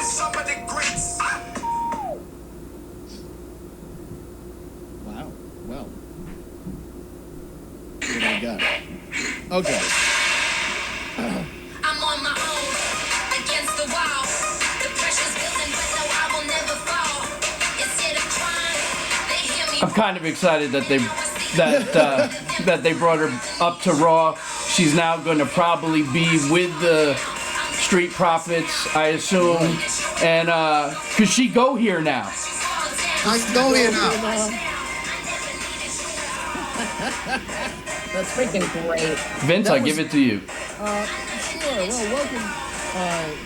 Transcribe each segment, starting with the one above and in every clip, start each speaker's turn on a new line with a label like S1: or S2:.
S1: Wow. Well. What do I got? Okay.
S2: I'm on my own, against the wall. The pressure's building, but no, I will never fall. Instead of crying, they hear me.
S3: I'm kind of excited that they brought her up to Raw. She's now going to probably be with the Street Profits, I assume, and cause she go here now.
S4: I go here now.
S5: That's freaking great.
S3: Vince, I give it to you.
S1: Sure. Well, welcome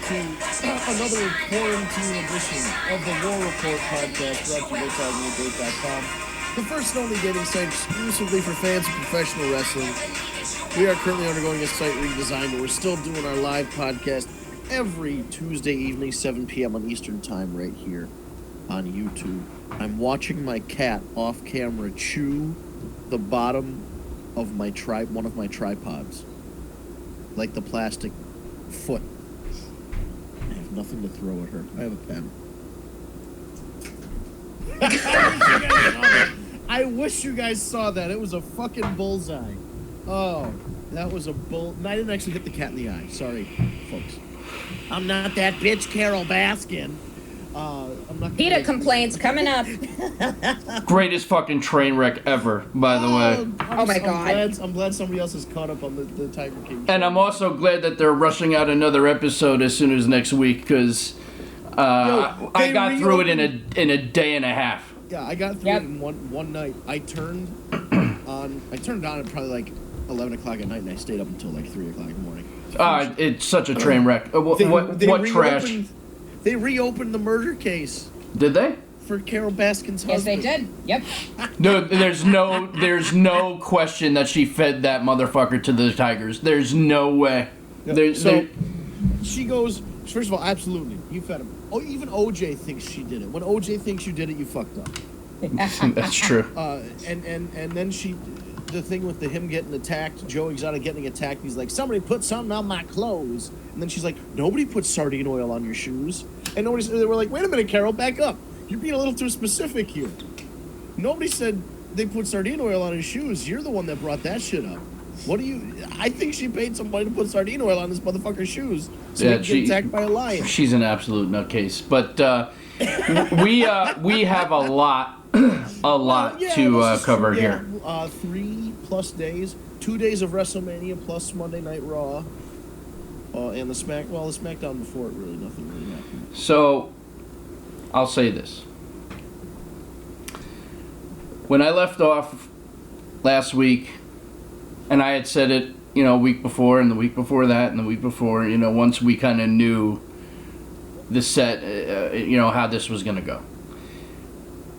S1: to another quarantine edition of the War Report podcast brought to you by TalkingTheGate.com, the first and only dating site exclusively for fans of professional wrestling. We are currently undergoing a site redesign, but we're still doing our live podcast every Tuesday evening, 7 p.m. on Eastern Time, right here on YouTube. I'm watching my cat off camera chew the bottom of my one of my tripods, like the plastic foot. I have nothing to throw at her. I have a pen. I wish you guys saw that. It was a fucking bullseye. Oh, that was a bull. I didn't actually hit the cat in the eye. Sorry, folks. I'm not that bitch, Carol Baskin. I'm not.
S5: PETA complaints coming up.
S3: Greatest fucking train wreck ever, by the way.
S5: Oh my God.
S1: I'm glad somebody else is caught up on the Tiger King show.
S3: And I'm also glad that they're rushing out another episode as soon as next week, because I got through it in a day and a half.
S1: Yeah, I got through it in one night. I turned on at probably like 11 o'clock at night, and I stayed up until like 3 o'clock in the morning.
S3: It's such a train wreck. What trash?
S1: They reopened the murder case.
S3: Did they?
S1: For Carol Baskin's husband.
S5: Yes, they did. Yep.
S3: No, there's no question that she fed that motherfucker to the tigers. There's no way.
S1: She goes, first of all, absolutely, you fed him. Oh, even OJ thinks she did it. When OJ thinks you did it, you fucked up.
S3: That's true.
S1: And then the thing with him getting attacked, Joe Exotic getting attacked, he's like, somebody put something on my clothes. And then she's like, nobody put sardine oil on your shoes. And they were like, wait a minute, Carol, back up. You're being a little too specific here. Nobody said they put sardine oil on his shoes. You're the one that brought that shit up. I think she paid somebody to put sardine oil on this motherfucker's shoes so he get attacked by a lion.
S3: She's an absolute nutcase. But we have a lot to cover here.
S1: 3+ days, 2 days of WrestleMania plus Monday Night Raw, and the SmackDown before it, really nothing really happened.
S3: So, I'll say this. When I left off last week, and I had said it, week before, and the week before that, and the week before, once we kind of knew the set, how this was going to go.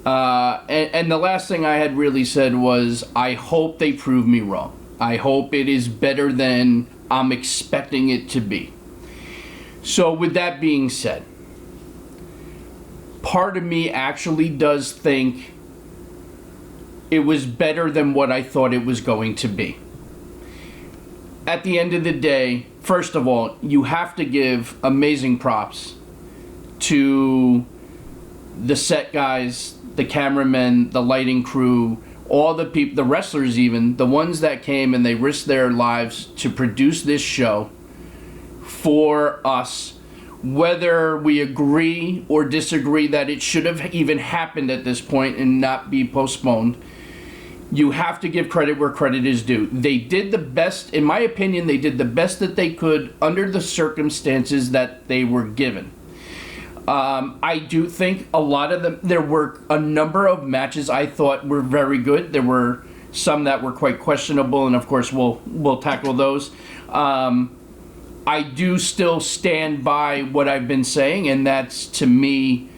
S3: And the last thing I had really said was, I hope they prove me wrong. I hope it is better than I'm expecting it to be. So with that being said, part of me actually does think it was better than what I thought it was going to be. At the end of the day, first of all, you have to give amazing props to the set guys, the cameramen, the lighting crew, all the people, the wrestlers even, the ones that came and they risked their lives to produce this show for us, whether we agree or disagree that it should have even happened at this point and not be postponed. You have to give credit where credit is due. They did the best, in my opinion, they did the best that they could under the circumstances that they were given. I do think a lot of them, there were a number of matches I thought were very good. There were some that were quite questionable, and of course we'll tackle those. I do still stand by what I've been saying, and that's, to me,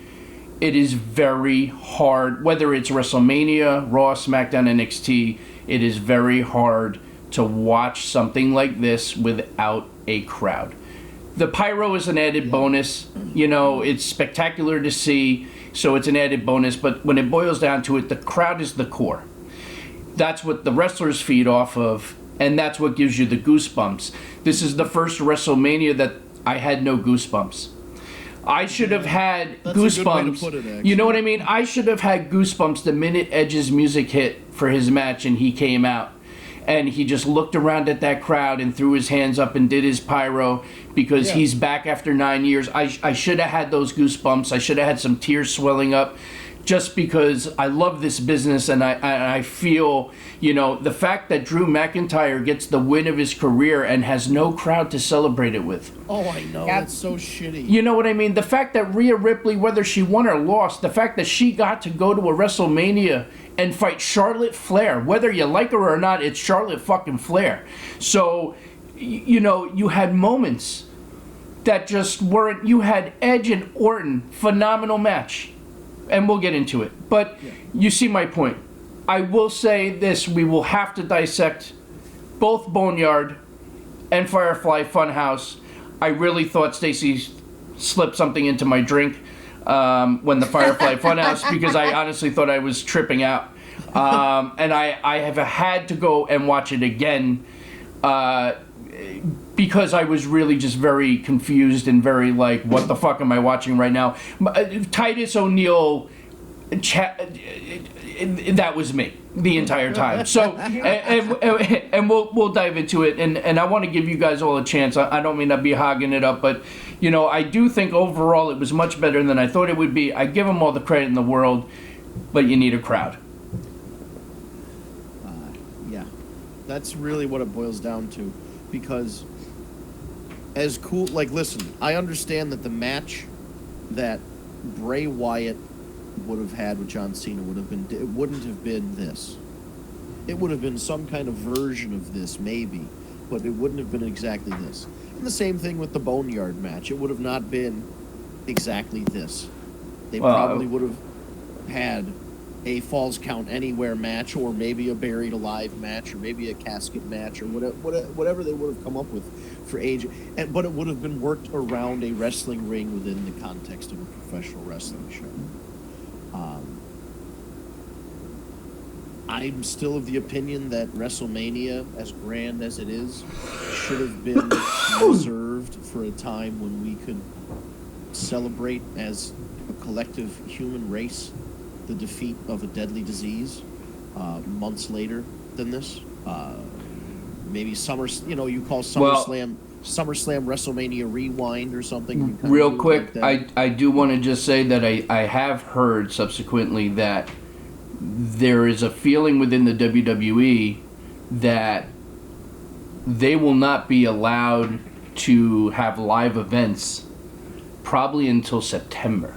S3: it is very hard, whether it's WrestleMania, Raw, SmackDown, NXT, it is very hard to watch something like this without a crowd. The pyro is an added bonus. It's spectacular to see, so it's an added bonus. But when it boils down to it, the crowd is the core. That's what the wrestlers feed off of, and that's what gives you the goosebumps. This is the first WrestleMania that I had no goosebumps. I should have had
S1: That's a good way to
S3: goosebumps.
S1: put it, actually.
S3: You know what I mean? I should have had goosebumps the minute Edge's music hit for his match and he came out. And he just looked around at that crowd and threw his hands up and did his pyro because he's back after 9 years. I should have had those goosebumps. I should have had some tears swelling up just because I love this business and I feel, you know, the fact that Drew McIntyre gets the win of his career and has no crowd to celebrate it with.
S1: Oh, I know.
S5: Yep.
S1: That's so shitty.
S3: You know what I mean? The fact that Rhea Ripley, whether she won or lost, the fact that she got to go to a WrestleMania and fight Charlotte Flair, whether you like her or not, it's Charlotte fucking Flair. So, you know, you had moments that just weren't. You had Edge and Orton, phenomenal match. And we'll get into it. But you see my point. I will say this, we will have to dissect both Boneyard and Firefly Funhouse. I really thought Stacy slipped something into my drink when the Firefly Funhouse, because I honestly thought I was tripping out. And I have had to go and watch it again because I was really just very confused and very like, what the fuck am I watching right now? Titus O'Neil, that was me the entire time. So, and we'll dive into it. And I want to give you guys all a chance. I don't mean to be hogging it up, but you know, I do think overall it was much better than I thought it would be. I give them all the credit in the world, but you need a crowd.
S1: Yeah, that's really what it boils down to, because as cool, like, listen, I understand that the match that Bray Wyatt would have had with John Cena would have been, it wouldn't have been this. It would have been some kind of version of this, maybe, but it wouldn't have been exactly this. And the same thing with the Boneyard match. It would have not been exactly this. They probably would have had a Falls Count Anywhere match, or maybe a Buried Alive match, or maybe a casket match, or whatever they would have come up with for age. But it would have been worked around a wrestling ring within the context of a professional wrestling show. I'm still of the opinion that WrestleMania, as grand as it is, should have been reserved for a time when we could celebrate as a collective human race the defeat of a deadly disease months later than this. Maybe you call SummerSlam WrestleMania Rewind or something.
S3: Real quick,
S1: like
S3: I do want to just say that I have heard subsequently that there is a feeling within the WWE that they will not be allowed to have live events probably until September.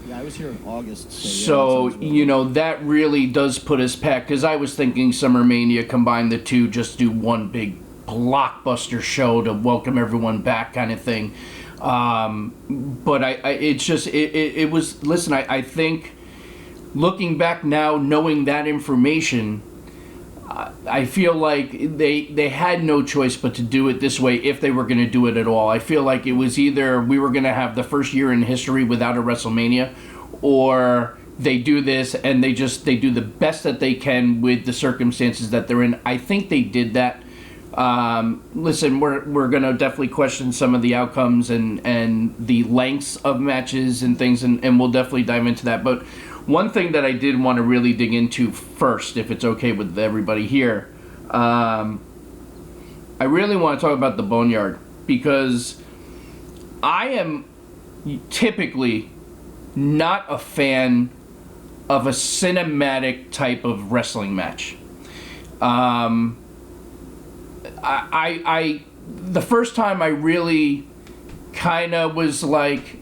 S1: Yeah, I was here in August.
S3: So, you know, that really does put us back, because I was thinking SummerMania, combine the two, just do one big blockbuster show to welcome everyone back kind of thing. But it was, listen, I think looking back now, knowing that information, I feel like they had no choice but to do it this way if they were going to do it at all. I feel like it was either we were going to have the first year in history without a WrestleMania, or they do this and they do the best that they can with the circumstances that they're in. I think they did that. Listen, we're going to definitely question some of the outcomes and the lengths of matches and things, and we'll definitely dive into that. But one thing that I did want to really dig into first, if it's okay with everybody here, I really want to talk about the Boneyard, because I am typically not a fan of a cinematic type of wrestling match. The first time I really kind of was like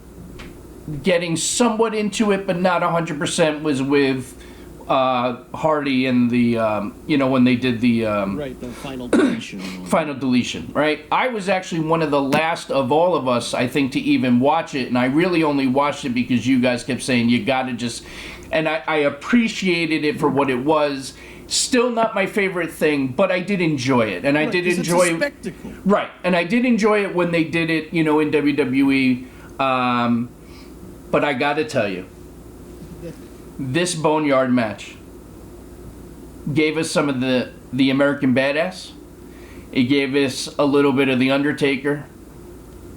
S3: getting somewhat into it, but not 100%, was with Hardy and the when they did the
S1: the final deletion.
S3: Final deletion, right? I was actually one of the last of all of us, I think, to even watch it, and I really only watched it because you guys kept saying you gotta just, and I appreciated it for what it was. Still not my favorite thing, but I did enjoy it, and I did enjoy
S1: it's a spectacle.
S3: Right, and I did enjoy it when they did it, in WWE. But I gotta tell you, this Boneyard match gave us some of the American Badass. It gave us a little bit of The Undertaker,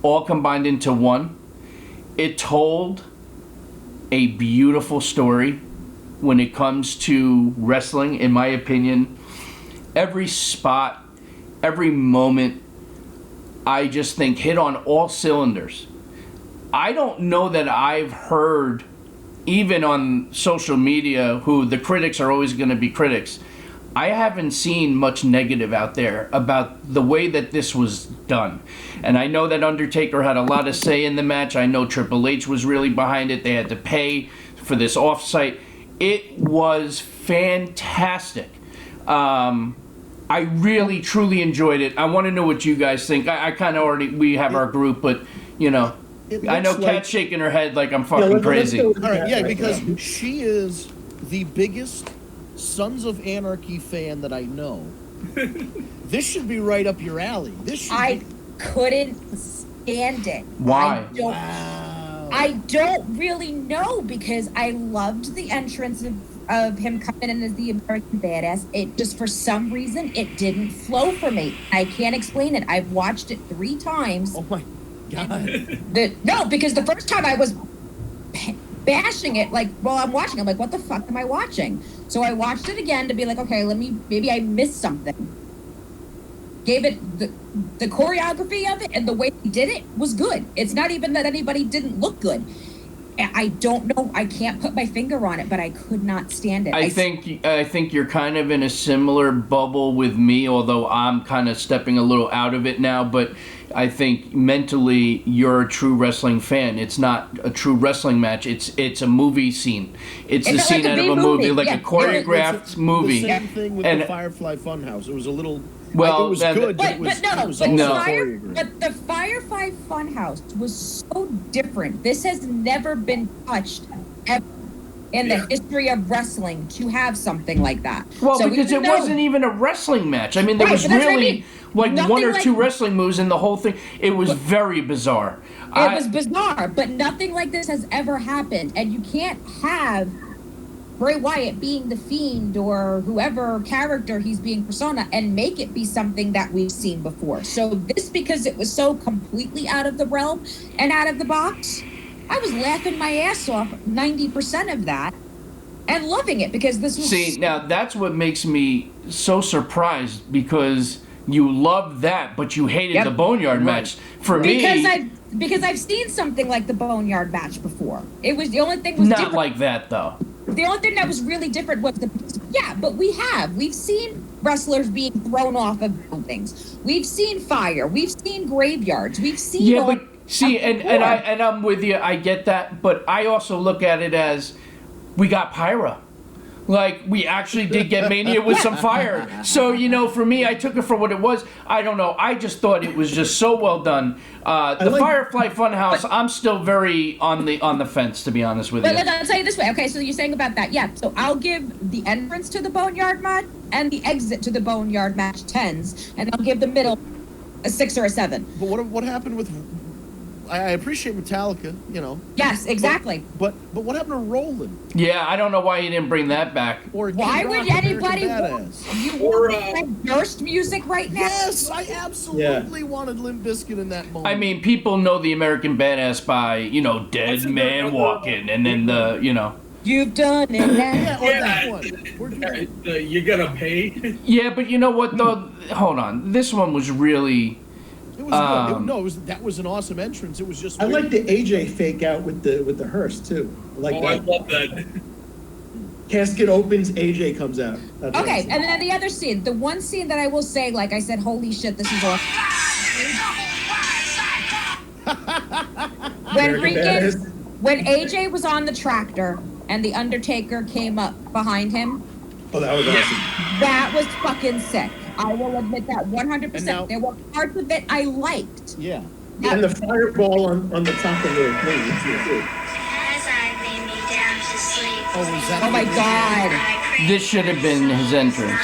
S3: all combined into one. it told a beautiful story when it comes to wrestling, in my opinion. Every spot, every moment, I just think hit on all cylinders. I don't know that I've heard, even on social media, who the critics are always going to be critics, I haven't seen much negative out there about the way that this was done. And I know that Undertaker had a lot of say in the match. I know Triple H was really behind it. They had to pay for this offsite. It was fantastic. I really, truly enjoyed it. I want to know what you guys think. I kind of already, we have our group, but, you know, I know Kat's shaking her head like I'm fucking crazy.
S1: All right, yeah, because she is the biggest Sons of Anarchy fan that I know. This should be right up your alley.
S5: I couldn't stand it.
S3: Why?
S5: I don't really know, because I loved the entrance of him coming in as the American Badass. It just, for some reason, it didn't flow for me. I can't explain it. I've watched it 3 times.
S1: Oh my God.
S5: No, because the first time I was bashing it, like, while I'm watching, I'm like, what the fuck am I watching? So I watched it again to be like, okay, maybe I missed something. Gave it the choreography of it and the way he did it was good. It's not even that anybody didn't look good. I don't know. I can't put my finger on it, but I could not stand it.
S3: I think you're kind of in a similar bubble with me, although I'm kind of stepping a little out of it now. But I think mentally you're a true wrestling fan. It's not a true wrestling match. It's a movie scene. It's the scene out of a movie, like a choreographed movie.
S1: The same thing with the Firefly Funhouse. It was a little.
S3: Well,
S1: it was good.
S5: But the Firefly Funhouse was so different. This has never been touched ever in the history of wrestling to have something like that.
S3: Well, so because it wasn't even a wrestling match. I mean, there was really like one or two wrestling moves in the whole thing. It was very bizarre.
S5: It was bizarre, but nothing like this has ever happened. And you can't have Bray Wyatt being the Fiend or whoever character he's being persona and make it be something that we've seen before. So this, because it was so completely out of the realm and out of the box, I was laughing my ass off 90% of that and loving it, because this was...
S3: See, now that's what makes me so surprised, because you loved that, but you hated the Boneyard match. For me...
S5: Because I've seen something like the Boneyard match before. It was, the only thing was
S3: not
S5: different.
S3: like that, though.
S5: The only thing that was really different was but we've seen wrestlers being thrown off of buildings. We've seen fire. We've seen graveyards. We've seen
S3: and I'm with you. I get that, but I also look at it as we got pyro. Like, we actually did get Mania with some fire. So, you know, for me, I took it for what it was. I don't know. I just thought it was just so well done. The Firefly Funhouse, I'm still very on the fence, to be honest with you.
S5: But I'll tell you this way. Okay, so you're saying about that. Yeah, so I'll give the entrance to the Boneyard match and the exit to the Boneyard match 10s, and I'll give the middle a 6 or a 7.
S1: But what happened with... I appreciate Metallica, you know.
S5: Yes, exactly.
S1: But what happened to Roland?
S3: Yeah, I don't know why you didn't bring that back.
S1: Or
S5: why would anybody want burst music right now?
S1: Yes, I absolutely wanted Limp Bizkit in that moment.
S3: I mean, people know the American Badass by, you know, Dead Man Walking, and then the, you know.
S5: You've done it now.
S1: That one.
S6: You gotta pay.
S3: Yeah, but you know what, though? Hold on. This one was really...
S1: It was good. That was an awesome entrance. It was just.
S4: I like the AJ fake out with the hearse too. I
S6: love that.
S4: Casket opens, AJ comes out. That's
S5: okay,
S4: awesome.
S5: And then the other scene, the one scene that I will say, like I said, holy shit, this is awesome. When AJ was on the tractor and the Undertaker came up behind him.
S4: Oh, that was awesome.
S5: That was fucking sick. I will admit that 100%. There were parts of it I liked.
S1: Yeah.
S4: And the fireball on the top of the thing.
S5: Oh my God.
S3: This should have been his entrance.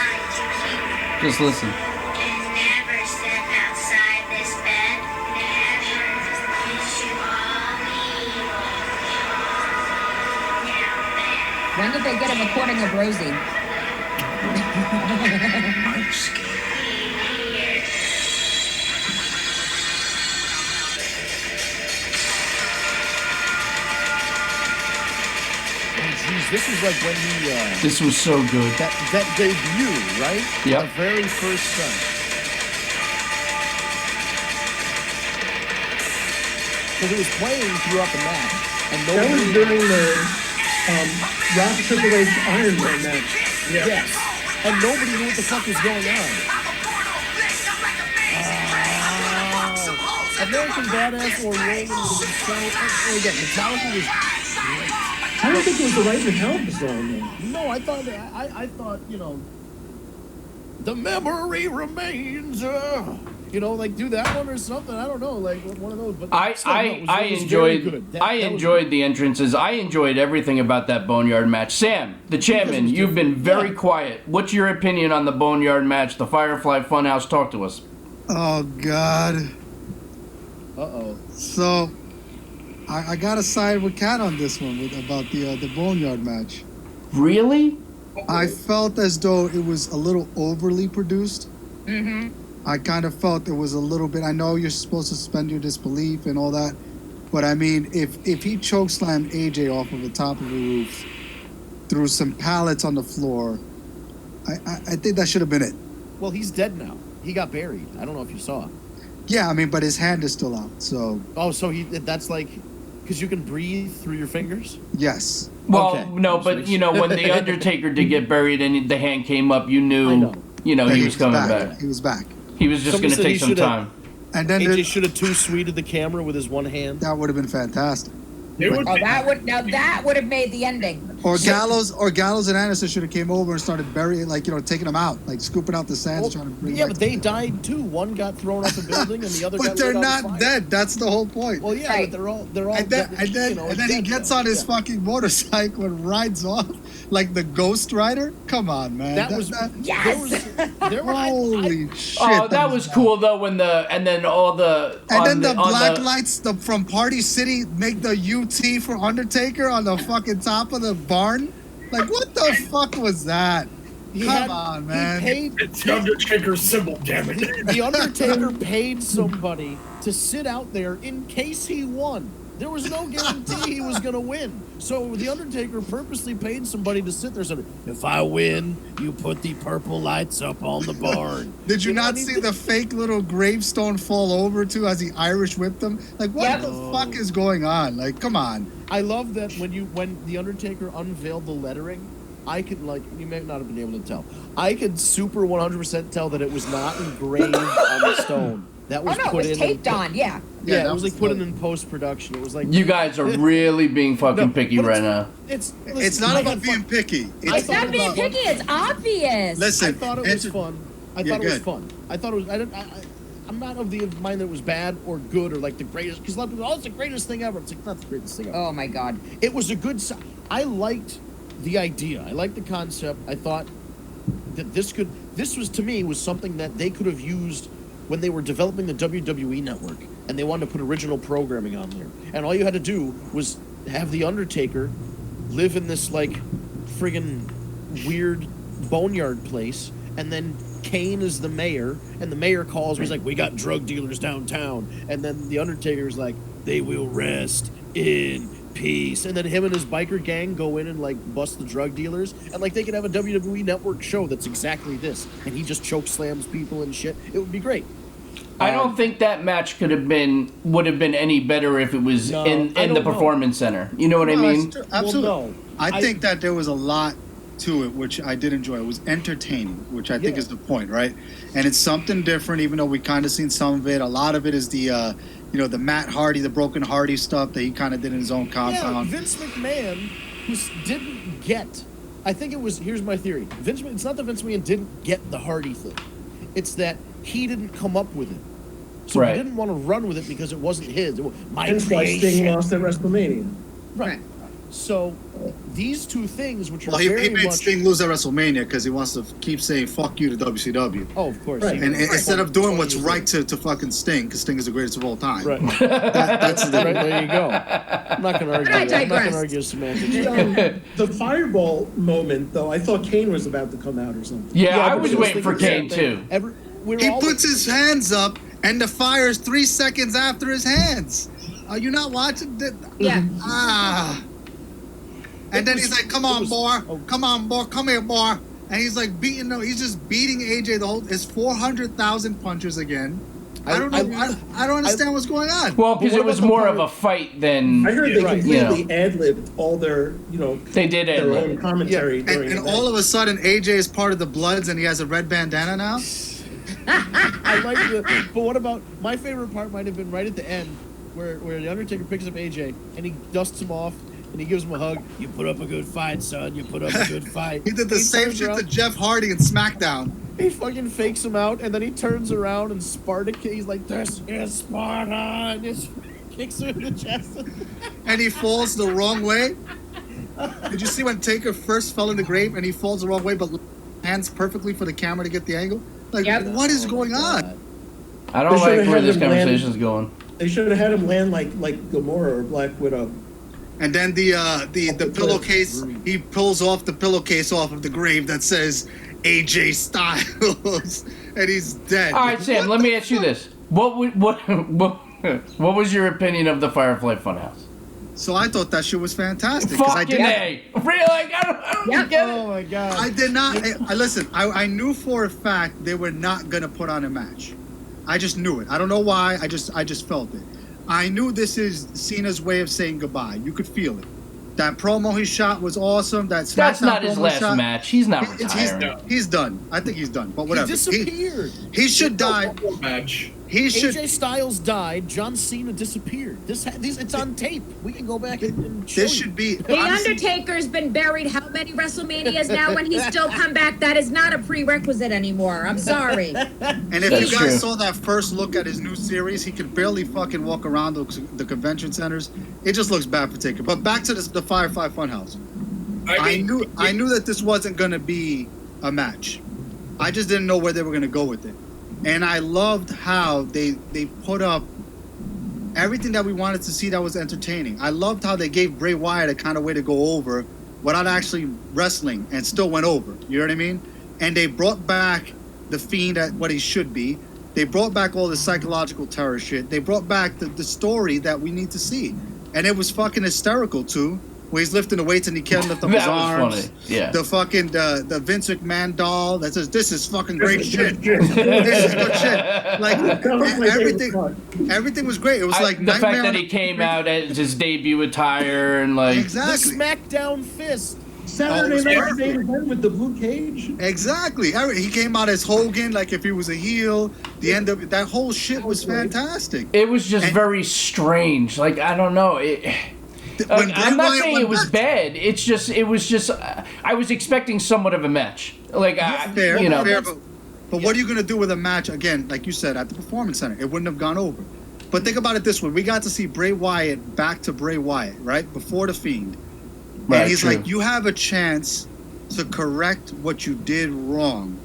S3: Just listen.
S5: When did they get a recording of Rosie?
S2: I'm scared.
S1: this was like when he
S3: This was so good.
S1: that debut, right?
S3: Yep.
S1: The very first time. Because it was playing throughout the match, and
S4: That was
S1: nobody.
S4: during the Rock Triple H Iron Man match.
S1: Yes, and nobody knew what the fuck was going on. American Badass or Roman was so. And again, Metallica was.
S4: I don't think it was the right Metallica song, though.
S1: No, I thought, you know, the memory remains. You know, like do that one or something. I don't know, like one of those. But
S3: I enjoyed the entrances. I enjoyed everything about that Boneyard match. Sam, the chairman, you've been very quiet. What's your opinion on the Boneyard match, the Firefly Funhouse? Talk to us.
S7: Oh God.
S1: Uh-oh.
S7: So, I gotta side with Kat on this one about the Boneyard match.
S3: Really?
S7: I felt as though it was a little overly produced.
S5: Mm-hmm.
S7: I kind of felt it was a little bit. I know you're supposed to suspend your disbelief and all that, but I mean, if he chokeslammed AJ off of the top of the roof, threw some pallets on the floor, I think that should have been it.
S1: Well, he's dead now. He got buried. I don't know if you saw.
S7: Yeah, I mean, but his hand is still out, so
S1: Oh, so that's like, because you can breathe through your fingers.
S7: yes.
S3: Well,
S1: Okay.
S3: no, but you know when the Undertaker did get buried and the hand came up, you
S1: I
S3: knew,
S1: know.
S3: you know
S7: Yeah,
S3: he was coming
S7: back.
S3: back.
S7: He was back.
S3: He was just
S1: Someone
S3: going to
S1: said
S3: take
S1: he
S3: some
S1: shoulda-
S3: time.
S7: And then
S1: AJ should have too sweeted the camera with his one hand.
S7: that would have been fantastic.
S6: It would
S5: Oh,
S6: be,
S5: that would have made the ending.
S7: Or Gallows and Anderson should have came over and started burying, like, you know, taking them out, like scooping out the sands,
S1: Well,
S7: trying to bring.
S1: yeah,
S7: back
S1: but they
S7: together.
S1: died too. One got thrown off a building, and the other.
S7: But
S1: got
S7: they're
S1: lit on
S7: not
S1: fire.
S7: dead. That's the whole point.
S1: Well, yeah,
S5: Right.
S1: but they're all.
S7: and then
S1: you know,
S7: he
S1: dead
S7: gets
S1: now.
S7: on his
S1: Yeah.
S7: fucking motorcycle and rides off like the Ghost Rider. Come on, man.
S1: That was
S5: Yes!
S1: There were
S7: holy shit.
S3: Oh, that was cool though when and then
S7: the black lights from Party City make the UT for Undertaker on the fucking top of the barn. Like, what the fuck was that? Come on, man.
S6: it's the Undertaker's symbol, damn it.
S1: The Undertaker paid somebody to sit out there in case he won. There was no guarantee he was going to win. So the Undertaker purposely paid somebody to sit there and said, if I win, you put the purple lights up on the barn.
S7: Did you
S1: know
S7: not
S1: what I
S7: see
S1: mean?
S7: the fake little gravestone fall over too as he Irish whipped him? Like, what
S5: Yep.
S7: the fuck is going on? Like, come on.
S1: I love that when the Undertaker unveiled the lettering, I could, like, you may not have been able to tell. I could super 100% tell that it was not engraved on the stone. That
S5: Oh
S1: was
S5: no, it
S1: put
S5: was
S1: in.
S5: taped on. Yeah.
S1: Yeah,
S7: that
S1: it was
S7: was
S1: like put
S7: dope.
S1: in post-production. It was like
S3: You guys are really being fucking
S1: No,
S3: picky
S1: but
S3: right
S1: it's-
S3: now.
S1: It's
S7: It's not about being picky.
S5: It's not being picky. It's obvious.
S7: Listen,
S1: I thought it was fun. I
S7: Yeah,
S1: thought it was
S7: good.
S1: fun. I thought it was. I'm not of the mind that it was bad or good or like the greatest. Because a lot of people, oh, it's the greatest thing ever. It's like not the greatest thing ever.
S5: Oh my God.
S1: It was a good. I liked the idea. I liked the concept. I thought that this was to me was something that they could have used when they were developing the WWE network and they wanted to put original programming on there. And all you had to do was have the Undertaker live in this like friggin' weird boneyard place, and then Kane is the mayor, and the mayor calls me. He's like, "We got drug dealers downtown," and then the Undertaker's like, "They will rest in peace," and then him and his biker gang go in and like bust the drug dealers, and like they could have a WWE network show that's exactly this, and he just choke slams people and shit. It would be great.
S3: I don't think that match would have been any better if it was
S1: No,
S3: in
S1: I
S3: the
S1: don't know.
S3: performance center. You know what I mean?
S7: Absolutely.
S1: Well, no.
S7: I think that there was a lot to it, which I did enjoy. It was entertaining, which I think
S1: Yeah.
S7: is the point, right? And it's something different, even though we kind of seen some of it. A lot of it is the, the Matt Hardy, the Broken Hardy stuff that he kind of did in his own
S1: Yeah,
S7: compound.
S1: Vince McMahon, who didn't get. I think it was. Here's my theory. It's not that Vince McMahon didn't get the Hardy thing. It's that he didn't come up with it. So
S3: Right.
S1: he didn't want to run with it because it wasn't his. It was my
S4: That's why Sting
S1: creation.
S4: lost at WrestleMania.
S1: Right. So these two things, which are
S7: Well, he
S1: very
S7: made
S1: much.
S7: Sting lose at WrestleMania because he wants to keep saying "fuck you" to WCW.
S1: Oh, of course.
S4: Right.
S7: And instead of doing what's right to fucking Sting, because Sting is the greatest of all time.
S1: Right.
S7: That's the
S1: Right, there you go. I'm not going to argue.
S5: I
S1: I'm not going
S5: digress.
S1: to argue semantics.
S4: The fireball moment, though, I thought Kane was about to come out or something.
S3: Yeah, I
S1: but
S3: was
S1: just
S3: waiting for
S1: think the
S3: Kane
S1: same thing.
S3: too.
S7: He puts his hands up, and the fire's 3 seconds after his hands. Are you not watching?
S5: Yeah.
S7: Ah. And then he's like, come on, boy. Come on, boy. Come here, boy. And he's like he's just beating AJ the whole, it's 400,000 punches again. I don't know. I don't understand what's going on.
S3: Well, because it was more of a fight than.
S4: I heard they completely ad-libbed all their,
S3: they did
S4: their
S3: ad-lib.
S4: own commentary.
S7: And all of a sudden, AJ is part of the Bloods and he has a red bandana now?
S1: I like but what about, my favorite part might have been right at the end, where the Undertaker picks up AJ and he dusts him off and he gives him a hug. You put up a good fight, son. You put up a good fight.
S7: He did the same shit to Jeff Hardy in Smackdown.
S1: He fucking fakes him out, and then he turns around and he's like, this is Sparta, and just kicks her in the chest.
S7: And he falls the wrong way. Did you see when Taker first fell in the grave and he falls the wrong way, but hands perfectly for the camera to get the angle? Like, what is going on?
S3: I don't like where this conversation's going.
S4: They should have had him land like Gamora or Black Widow.
S7: And then the pillowcase, he pulls off the pillowcase off of the grave that says AJ Styles, and he's dead.
S3: All right, Sam. Let me ask you this: what was your opinion of the Firefly Funhouse?
S7: So I thought that shit was fantastic.
S3: Fucking A. Really? I don't get it.
S1: Oh my god.
S7: I did not. Listen, I knew for a fact they were not gonna put on a match. I just knew it. I don't know why. I just felt it. I knew this is Cena's way of saying goodbye. You could feel it. That promo he shot was awesome. That's
S3: not his last match. He's not retiring.
S7: He's done. I think he's done. But whatever.
S1: He disappeared.
S7: He should die.
S6: Match.
S1: AJ Styles died. John Cena disappeared. It's on tape. We can go back and show
S7: This should be.
S5: The Undertaker's been buried how many WrestleManias now, and he's still come back? That is not a prerequisite anymore. I'm sorry.
S7: And if you guys saw that first look at his new series, he could barely fucking walk around the convention centers. It just looks bad for Taker. But back to the Firefly Funhouse. I knew that this wasn't gonna be a match. I just didn't know where they were gonna go with it. And I loved how they put up everything that we wanted to see that was entertaining. I loved how they gave Bray Wyatt a kind of way to go over without actually wrestling and still went over. You know what I mean? And they brought back the Fiend at what he should be. They brought back all the psychological terror shit. They brought back the story that we need to see. And it was fucking hysterical, too. Where he's lifting the weights and he can't lift up his arms.
S3: Funny. Yeah.
S7: The fucking the Vince McMahon doll that says this is fucking great shit. This is good shit. Like everything was great. It was like
S3: the fact that he came out as his debut attire and like
S7: exactly
S1: the Smackdown fist.
S4: Saturday Night Main Event with the blue cage.
S7: Exactly. He came out as Hogan, like if he was a heel. The end of that whole shit was fantastic.
S3: It was just very strange. Like I don't know. I'm not saying it was bad. It was just. I was expecting somewhat of a match. Like
S7: fair, but what are you gonna do with a match again? Like you said at the Performance Center, it wouldn't have gone over. But think about it this way: we got to see Bray Wyatt back to Bray Wyatt, right before the Fiend, and he's like, "You have a chance to correct what you did wrong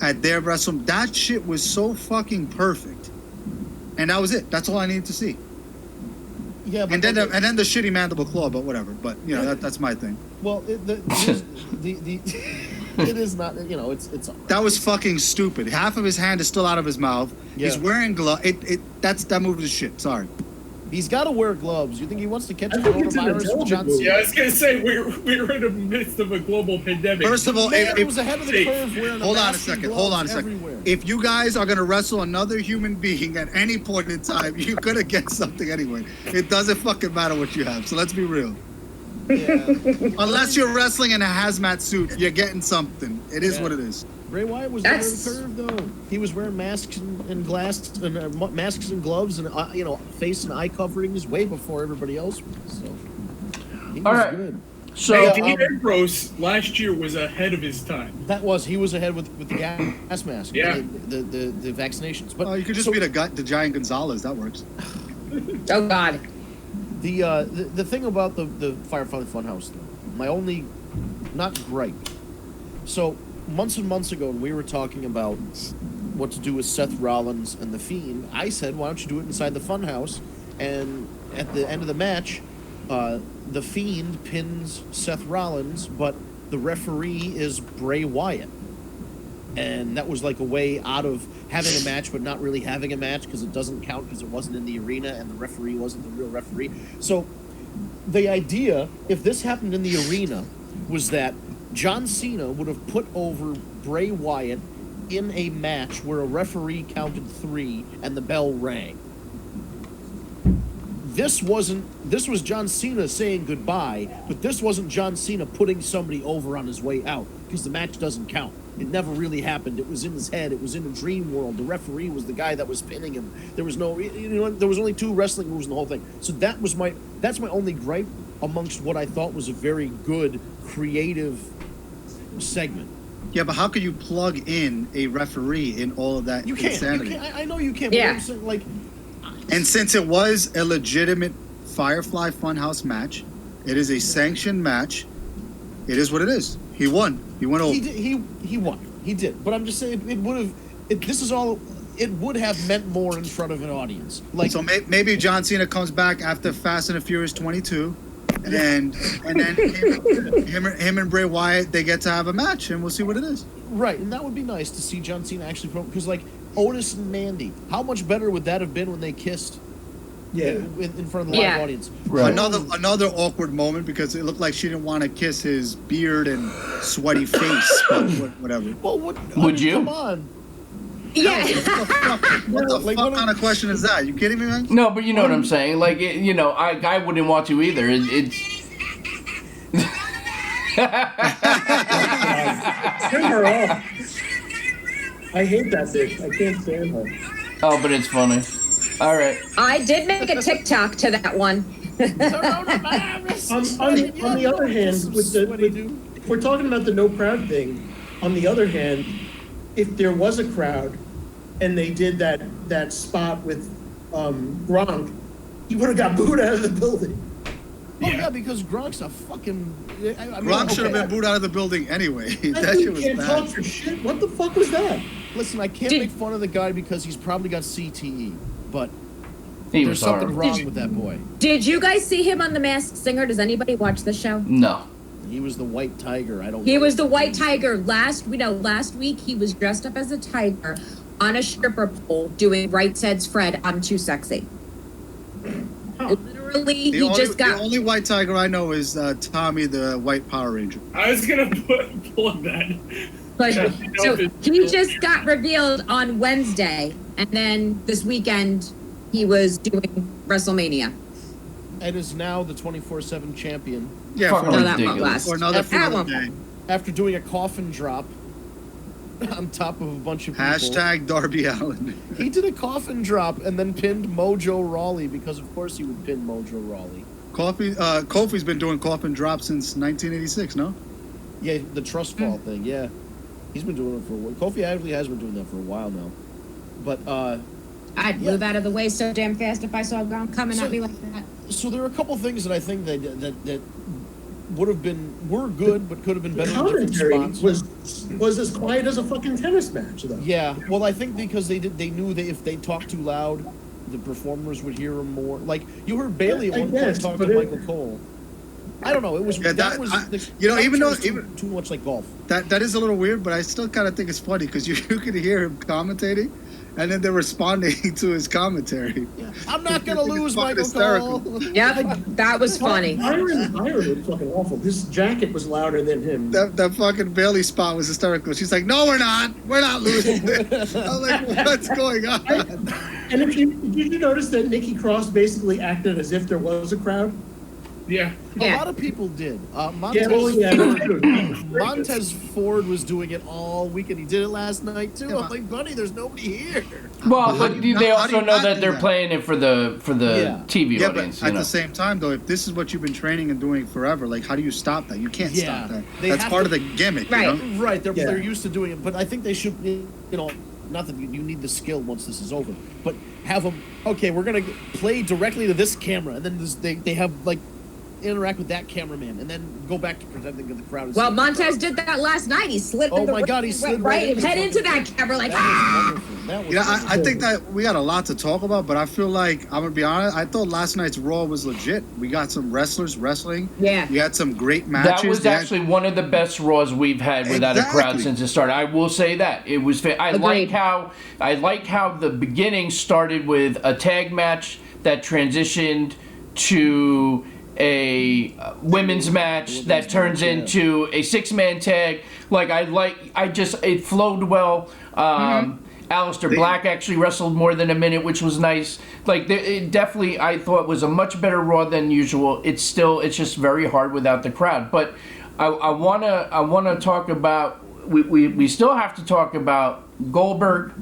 S7: at their WrestleMania." That shit was so fucking perfect, and that was it. That's all I needed to see.
S1: Yeah,
S7: and then the shitty mandible claw, but whatever. But that's my thing.
S1: Well, it is not. It's.
S7: That was fucking stupid. Half of his hand is still out of his mouth. Yeah. He's wearing gloves. That move is shit. Sorry.
S1: He's got to wear gloves. You think he wants to catch coronavirus with John Cena?
S6: Yeah, I was gonna say we're in the midst of a global pandemic.
S7: First of all,
S1: it was ahead of the curve. Wearing
S7: hold on a second.
S1: Everywhere.
S7: If you guys are gonna wrestle another human being at any point in time, you're gonna get something anyway. It doesn't fucking matter what you have. So let's be real.
S1: Yeah.
S7: Unless you're wrestling in a hazmat suit, you're getting something. It is what it is.
S1: Bray Wyatt was ahead of the curve, though. He was wearing masks and masks and gloves and face and eye coverings way before everybody else was. So he was good.
S6: So Dean Ambrose last year was ahead of his time.
S1: He was ahead with the gas mask.
S6: Yeah.
S1: The vaccinations. But
S7: you could just be the Giant Gonzalez. That works.
S5: Oh God.
S1: The thing about the Firefly Funhouse, though, my only not gripe. So months and months ago, when we were talking about what to do with Seth Rollins and The Fiend, I said, why don't you do it inside the Funhouse? And at the end of the match, The Fiend pins Seth Rollins, but the referee is Bray Wyatt. And that was like a way out of having a match, but not really having a match because it doesn't count because it wasn't in the arena and the referee wasn't the real referee. So the idea, if this happened in the arena, was that John Cena would have put over Bray Wyatt in a match where a referee counted 3 and the bell rang. This was John Cena saying goodbye, but this wasn't John Cena putting somebody over on his way out, because the match doesn't count. It never really happened. It was in his head. It was in a dream world. The referee was the guy that was pinning him. There was no, there was only 2 wrestling moves in the whole thing. So that's my only gripe amongst what I thought was a very good, creative segment.
S7: Yeah, but how could you plug in a referee in all of that insanity?
S1: You can't. I know you can't.
S5: Yeah.
S1: But I'm saying, like,
S7: And since it was a legitimate Firefly Funhouse match, it is a sanctioned match. It is what it is. He won. He went over.
S1: He won. He did. But I'm just saying, it would have. This is all. It would have meant more in front of an audience. Like,
S7: So maybe John Cena comes back after Fast and the Furious 22, and then him and Bray Wyatt, they get to have a match, and we'll see what it is.
S1: right, and that would be nice to see John Cena actually because, like, Otis and Mandy, how much better would that have been when they kissed?
S4: Yeah.
S1: In front of the live audience.
S3: Right.
S7: Another awkward moment because it looked like she didn't want to kiss his beard and sweaty face. But whatever.
S1: Well,
S3: Would you?
S1: Come on.
S5: Yeah.
S7: What the fuck kind of question is that? You kidding me, man?
S3: No, but you know what I'm saying. Like, I wouldn't want to either. It's
S4: Turn her off. I hate that bitch. I can't stand her.
S3: oh, but it's funny. All right.
S5: I did make a TikTok to that one.
S4: On the other hand, if we're talking about the no crowd thing, on the other hand, if there was a crowd and they did that spot with Gronk, he would have got booed out of the building.
S1: Oh, yeah, because Gronk's a fucking.
S7: Gronk should have been booed out of the building anyway. That shit was
S4: can't
S7: bad.
S4: talk for shit. What the fuck was that?
S1: Listen, I can't make fun of the guy because he's probably got CTE, but
S3: He
S1: there's
S3: was
S1: something
S3: horrible.
S1: wrong with that boy.
S5: Did you guys see him on The Masked Singer? Does anybody watch the show?
S3: No.
S1: He was the white tiger. I don't.
S5: He
S1: know.
S5: was the white tiger. Last week he was dressed up as a tiger on a stripper pole doing Right Said's Fred, I'm Too Sexy. Literally,
S7: The only white tiger I know is Tommy, the white Power Ranger.
S6: I was gonna plug that.
S5: But
S6: Yeah.
S5: so he just got revealed on Wednesday, and then this weekend he was doing WrestleMania.
S1: And is now the 24/7 champion
S7: Yeah,
S3: Fucking
S7: for,
S5: that won't
S3: ridiculous.
S5: last.
S7: for another
S5: That won't-
S7: day.
S1: after doing a coffin drop on top of a bunch of people.
S7: Hashtag Darby Allin.
S1: He did a coffin drop and then pinned Mojo Rawley because, of course, he would pin Mojo Rawley.
S7: Kofi's been doing coffin drops since 1986, no?
S1: Yeah, the trust fall thing. Yeah, he's been doing it for a while. Kofi actually has been doing that for a while now. But
S5: I'd move out of the way so damn fast if I saw Gronk coming
S1: So-
S5: at me like that.
S1: so there are a couple things that I think that were good but could have been
S4: The
S1: better in different
S4: commentary
S1: spots.
S4: was as quiet as a fucking tennis match, though.
S1: Yeah, well, I think because they knew that if they talked too loud, the performers would hear them more. Like, you heard Bailey at
S4: I
S1: one point
S4: guess,
S1: talk
S4: but
S1: to
S4: it-
S1: Michael Cole. I don't know. It was
S7: Yeah,
S1: that was
S7: I-
S1: the,
S7: you know, even though-
S1: commentary was too much like golf.
S7: That is a little weird, but I still kind of think it's funny because you could hear him commentating, and then they're responding to his commentary.
S1: Yeah. I'm not gonna lose,
S7: Fucking
S1: Michael
S7: hysterical.
S1: Cole.
S5: Yep, that was funny.
S4: Byron was fucking awful. His jacket was louder than him.
S7: That fucking Bailey spot was hysterical. She's like, "No, we're not. We're not losing." I'm like, "What's going on?"
S4: And did you notice that Nikki Cross basically acted as if there was a crowd?
S6: Yeah.
S1: A
S5: Yeah.
S1: lot of people did.
S4: Yeah, well, yeah.
S1: Montez Ford was doing it all weekend. He did it last night too. I'm like, buddy, there's nobody here.
S3: Well,
S7: How
S3: but
S7: do you
S3: they
S7: not- how
S3: also
S7: do you
S3: know
S7: not
S3: that
S7: do
S3: they're
S7: that?
S3: playing it for the
S1: Yeah.
S3: TV
S7: Yeah,
S3: audience.
S7: but at the same time, though, if this is what you've been training and doing forever, like, how do you stop that? You can't
S1: Yeah.
S7: stop that.
S1: They
S7: That's
S1: have
S7: part
S1: to-
S7: of the gimmick,
S5: Right.
S7: you know?
S1: Right, they're
S4: Yeah.
S1: used to doing it, but I think they should, not that you need the skill once this is over, but have them. Okay, we're gonna play directly to this camera, and then they have like interact with that cameraman, and then go back to pretending that the crowd is.
S5: Well, Montez did that last night. He slid
S1: Oh
S5: in the
S1: my
S5: ring
S1: God, he
S5: and
S1: slid
S5: went
S1: right
S5: right
S1: into
S5: head
S1: the
S5: into
S1: fucking-
S5: that camera like,
S1: That
S5: ah!
S1: was wonderful. That was
S7: Yeah, I
S1: wonderful.
S7: think that we got a lot to talk about, but I feel like, I'm going to be honest, I thought last night's Raw was legit. We got some wrestlers wrestling.
S5: Yeah.
S7: We had some great matches.
S3: That was
S7: They had-
S3: actually one of the best Raws we've had without a crowd
S7: Exactly.
S3: since it started. I will say that it was. I like
S5: Agreed.
S3: how the beginning started with a tag match that transitioned to a women's match that turns into a 6-man tag. Like it flowed well. Aleister Black actually wrestled more than a minute, which was nice. Like it definitely, I thought was a much better Raw than usual. It's just very hard without the crowd. But I wanna talk about. We still have to talk about Goldberg,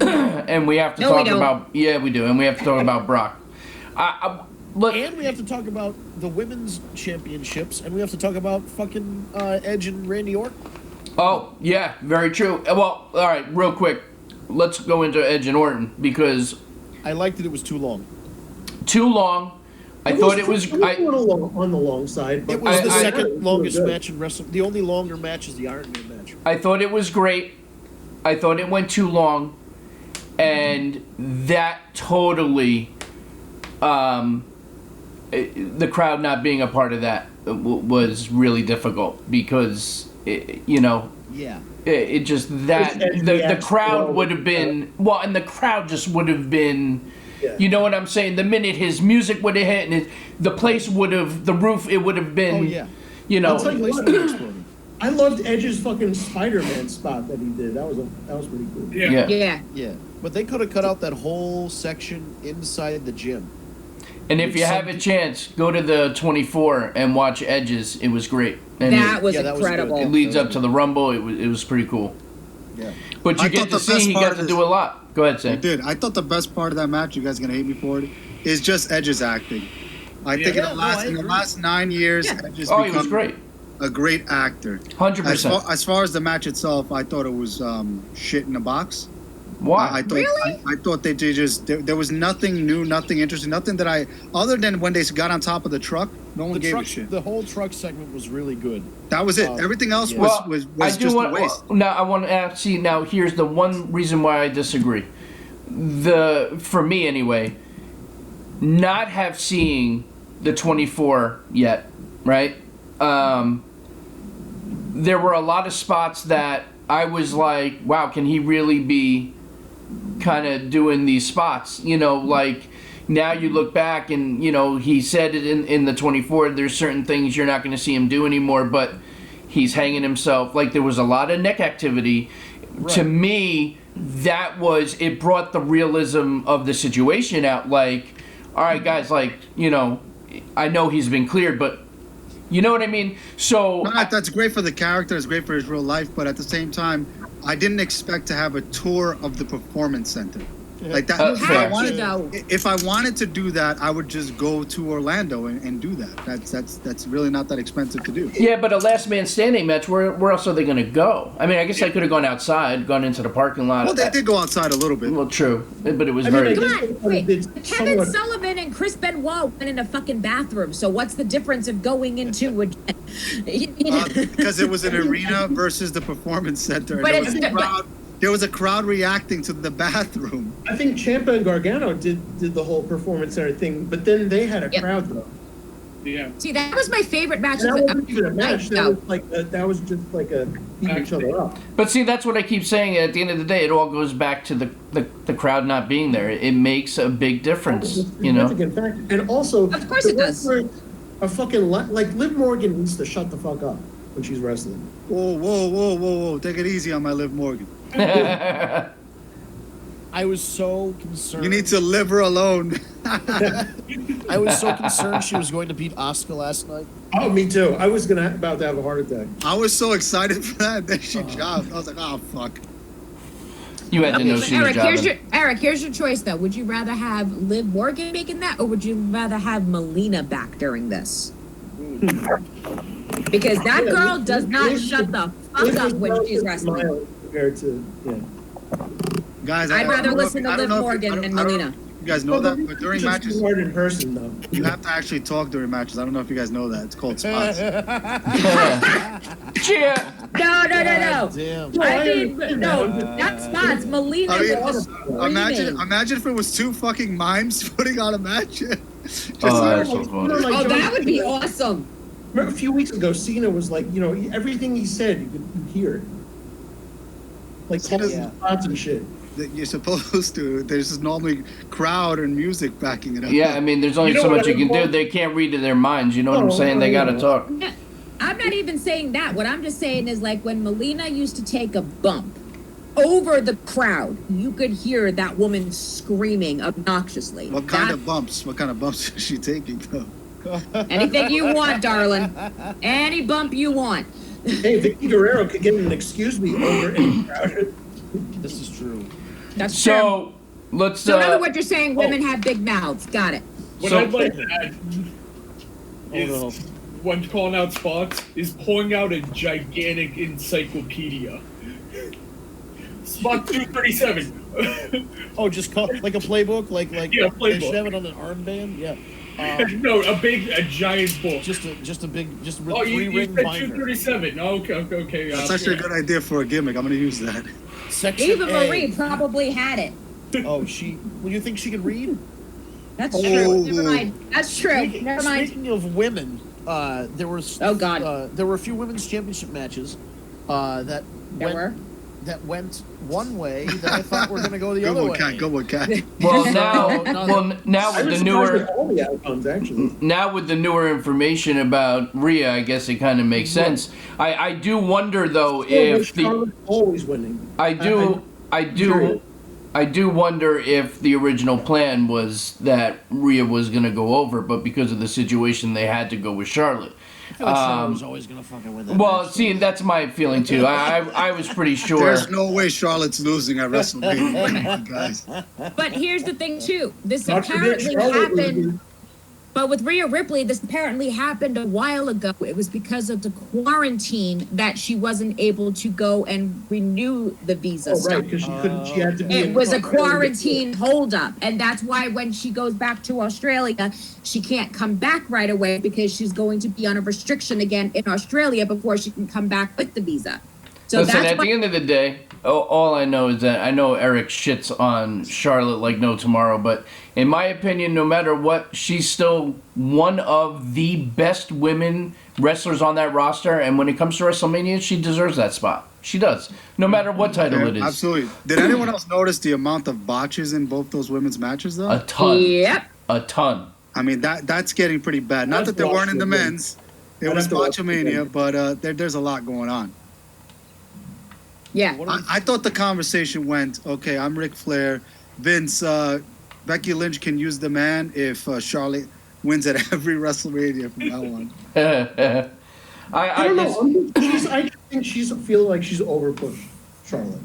S3: and we have to talk about we do, and we have to talk about Brock.
S1: And we have to talk about the women's championships, and we have to talk about fucking Edge and Randy Orton.
S3: Oh, yeah, very true. Well, all right, real quick. Let's go into Edge and Orton, because
S1: I liked that it was too long.
S3: Too long. I thought it was...
S4: on the long side. But
S1: it was the second longest match in wrestling. The only longer match is the Iron Man match.
S3: I thought it was great. I thought it went too long. And that totally... the crowd not being a part of that was really difficult, because it just that the crowd would have been and the crowd just would have been you know what I'm saying, the minute his music would have hit and the place would have, the roof, it would have been
S4: I loved Edge's fucking Spider-Man spot that he did. That was pretty cool.
S1: Yeah. But they could have cut out that whole section inside the gym.
S3: And if you have a chance, go to the 24 and watch Edge's. It was great. And
S5: that was incredible.
S3: It leads up to the Rumble. It was pretty cool.
S1: Yeah.
S3: But you get to see he got to do a lot. Go ahead, Sam.
S7: You did. I thought the best part of that match, you guys are going to hate me for it, is just Edge's acting. I think in the last 9 years, Edge has
S3: he was great.
S7: A great actor.
S3: 100%.
S7: As far as the match itself, I thought it was shit in a box.
S3: Why?
S7: I thought they just there was nothing new, nothing interesting, nothing that other than when they got on top of the truck, no one gave a shit.
S1: The whole truck segment was really good.
S7: That was it. Everything else was just a waste.
S3: Now I want to see. Now here's the one reason why I disagree. For me anyway, not have seeing the 24 yet, right? There were a lot of spots that I was like, wow, can he really be kind of doing these spots? Like now you look back and, he said it in the 24, there's certain things you're not going to see him do anymore, but he's hanging himself. Like there was a lot of neck activity. Right. To me, it brought the realism of the situation out. Like, all right, guys, like, I know he's been cleared, but you know what I mean? So
S7: that's great for the character. It's great for his real life. But at the same time, I didn't expect to have a tour of the performance center. Like that. If I wanted to do that, I would just go to Orlando and do that. That's really not that expensive to do.
S3: Yeah, but a last man standing match, where else are they going to go? I mean, I guess I could have gone outside, gone into the parking lot.
S7: Well, they did go outside a little bit.
S3: Well, true, but it was very.
S5: Come on, wait. Kevin Sullivan and Chris Benoit went in a fucking bathroom. So what's the difference of going into a?
S7: Because it was an arena versus the performance center. But there was a crowd reacting to the bathroom.
S4: I think Ciampa and Gargano did the whole performance center thing, but then they had a crowd though.
S6: Yeah.
S5: See, that was my favorite match.
S4: That wasn't even a match. That was just like a beat each other up.
S3: But see, that's what I keep saying. At the end of the day, it all goes back to the crowd not being there. It makes a big difference,
S4: And also,
S5: of course it does.
S4: A fucking like Liv Morgan needs to shut the fuck up when she's wrestling.
S7: Whoa! Take it easy on my Liv Morgan.
S1: I was so concerned.
S7: You need to leave her alone.
S1: I was so concerned she was going to beat Asuka last night.
S4: Oh, me too. I was about to have a heart attack.
S7: I was so excited for that. Then she dropped. I was like, oh, fuck.
S3: You had to know she was jobbing.
S5: Eric, here's your choice, though. Would you rather have Liv Morgan making that, or would you rather have Melina back during this? Because that girl does not shut the fuck up when she's wrestling.
S4: Compared to,
S7: Guys,
S5: I'd rather listen to Liv Morgan than Melina.
S7: You guys know that, but during matches,
S4: hard in person though.
S7: You have to actually talk during matches. I don't know if you guys know that. It's called spots.
S3: Cheer.
S5: No.
S1: Damn.
S5: I mean, no, not spots. Melina.
S7: Imagine if it was two fucking mimes putting on a match.
S3: That's so funny.
S5: That would be awesome.
S4: Remember a few weeks ago, Cena was like, everything he said, you could hear it. Like calling spots and shit.
S7: that you're supposed to. There's normally crowd and music backing it up.
S3: Yeah, I mean, there's only
S4: You know
S3: so
S4: what
S3: much you
S4: I
S3: can do.
S4: want?
S3: They can't read to their minds. You know what I'm
S4: No,
S3: saying? They
S4: I
S3: got to
S4: know.
S3: talk.
S5: I'm not even saying that. What I'm just saying is like when Melina used to take a bump over the crowd, you could hear that woman screaming obnoxiously.
S7: What kind of bumps? What kind of bumps is she taking, though?
S5: Anything you want, darling. Any bump you want.
S4: Hey, Vicky Guerrero could get an excuse me over in the crowd.
S1: This is true.
S5: That's true.
S3: So let's.
S5: So in other words, you're saying women have big mouths. Got it.
S6: What
S3: So-
S6: I'd like to add is,
S1: no.
S6: when calling out spots, is pulling out a gigantic encyclopedia. Spot 237.
S1: Oh, just call like a playbook, like
S6: Yeah,
S1: They
S6: playbook.
S1: should have it on an armband. Yeah.
S6: No, a giant book.
S1: Just a big, just
S6: Oh, you
S1: three ring
S6: said
S1: binder.
S6: 237. Okay.
S7: That's actually a good idea for a gimmick. I'm going to use that.
S1: Section
S5: Eva
S1: A.
S5: Marie probably had it.
S1: Oh, well, you think she can read?
S5: That's
S7: Oh.
S5: true. Never mind. That's true. Never mind.
S1: Speaking of women, there was
S5: Oh, God.
S1: there were a few women's championship matches that
S5: There
S1: went one way that I thought were going to go the
S7: Good
S1: other
S7: one,
S1: way.
S7: Cat. Good one, Cat.
S3: Well,
S1: No.
S3: now
S4: I
S3: with
S4: was
S3: the
S4: surprised
S3: newer.
S4: at all the outcomes, actually.
S3: Now with the newer information about Rhea, I guess it kind of makes sense. I do wonder though if the
S4: Charlotte's always winning.
S3: I do wonder if the original plan was that Rhea was going to go over, but because of the situation, they had to go with Charlotte.
S1: I feel like Charlotte was always going to fucking win that
S3: Well,
S1: match.
S3: see, that's my feeling too. I was pretty sure.
S7: There's no way Charlotte's losing at WrestleMania, guys.
S5: But here's the thing too. This
S4: God forbid
S5: apparently
S4: Charlotte was
S5: happened. But with Rhea Ripley, this apparently happened a while ago. It was because of the quarantine that she wasn't able to go and renew the visa
S4: Oh,
S5: stuff.
S4: right, because she couldn't. She had to be.
S5: It
S4: in
S5: was a
S4: quarantine.
S5: quarantine holdup, and that's why when she goes back to Australia, she can't come back right away because she's going to be on a restriction again in Australia before she can come back with the visa. So
S3: Listen,
S5: that's
S3: at
S5: why
S3: the end of the day, all I know is that I know Eric shits on Charlotte like no tomorrow, but in my opinion, no matter what, she's still one of the best women wrestlers on that roster, and when it comes to WrestleMania, she deserves that spot. She does, no matter what title it is.
S7: Absolutely. Did anyone else notice the amount of botches in both those women's matches, though?
S3: A ton.
S5: Yep.
S3: A ton.
S7: I mean, that's getting pretty bad. Not
S4: I've
S7: that they weren't in the
S4: watched it,
S7: men's. It
S4: I'd
S7: was
S4: have to watch it
S7: Botchamania,
S4: again.
S7: but there's a lot going on.
S5: Yeah.
S7: I thought the conversation went, okay, I'm Ric Flair. Vince, Becky Lynch can use the man if Charlotte wins at every WrestleMania from now on.
S4: I don't know. I just think feel like she's overpushed Charlotte.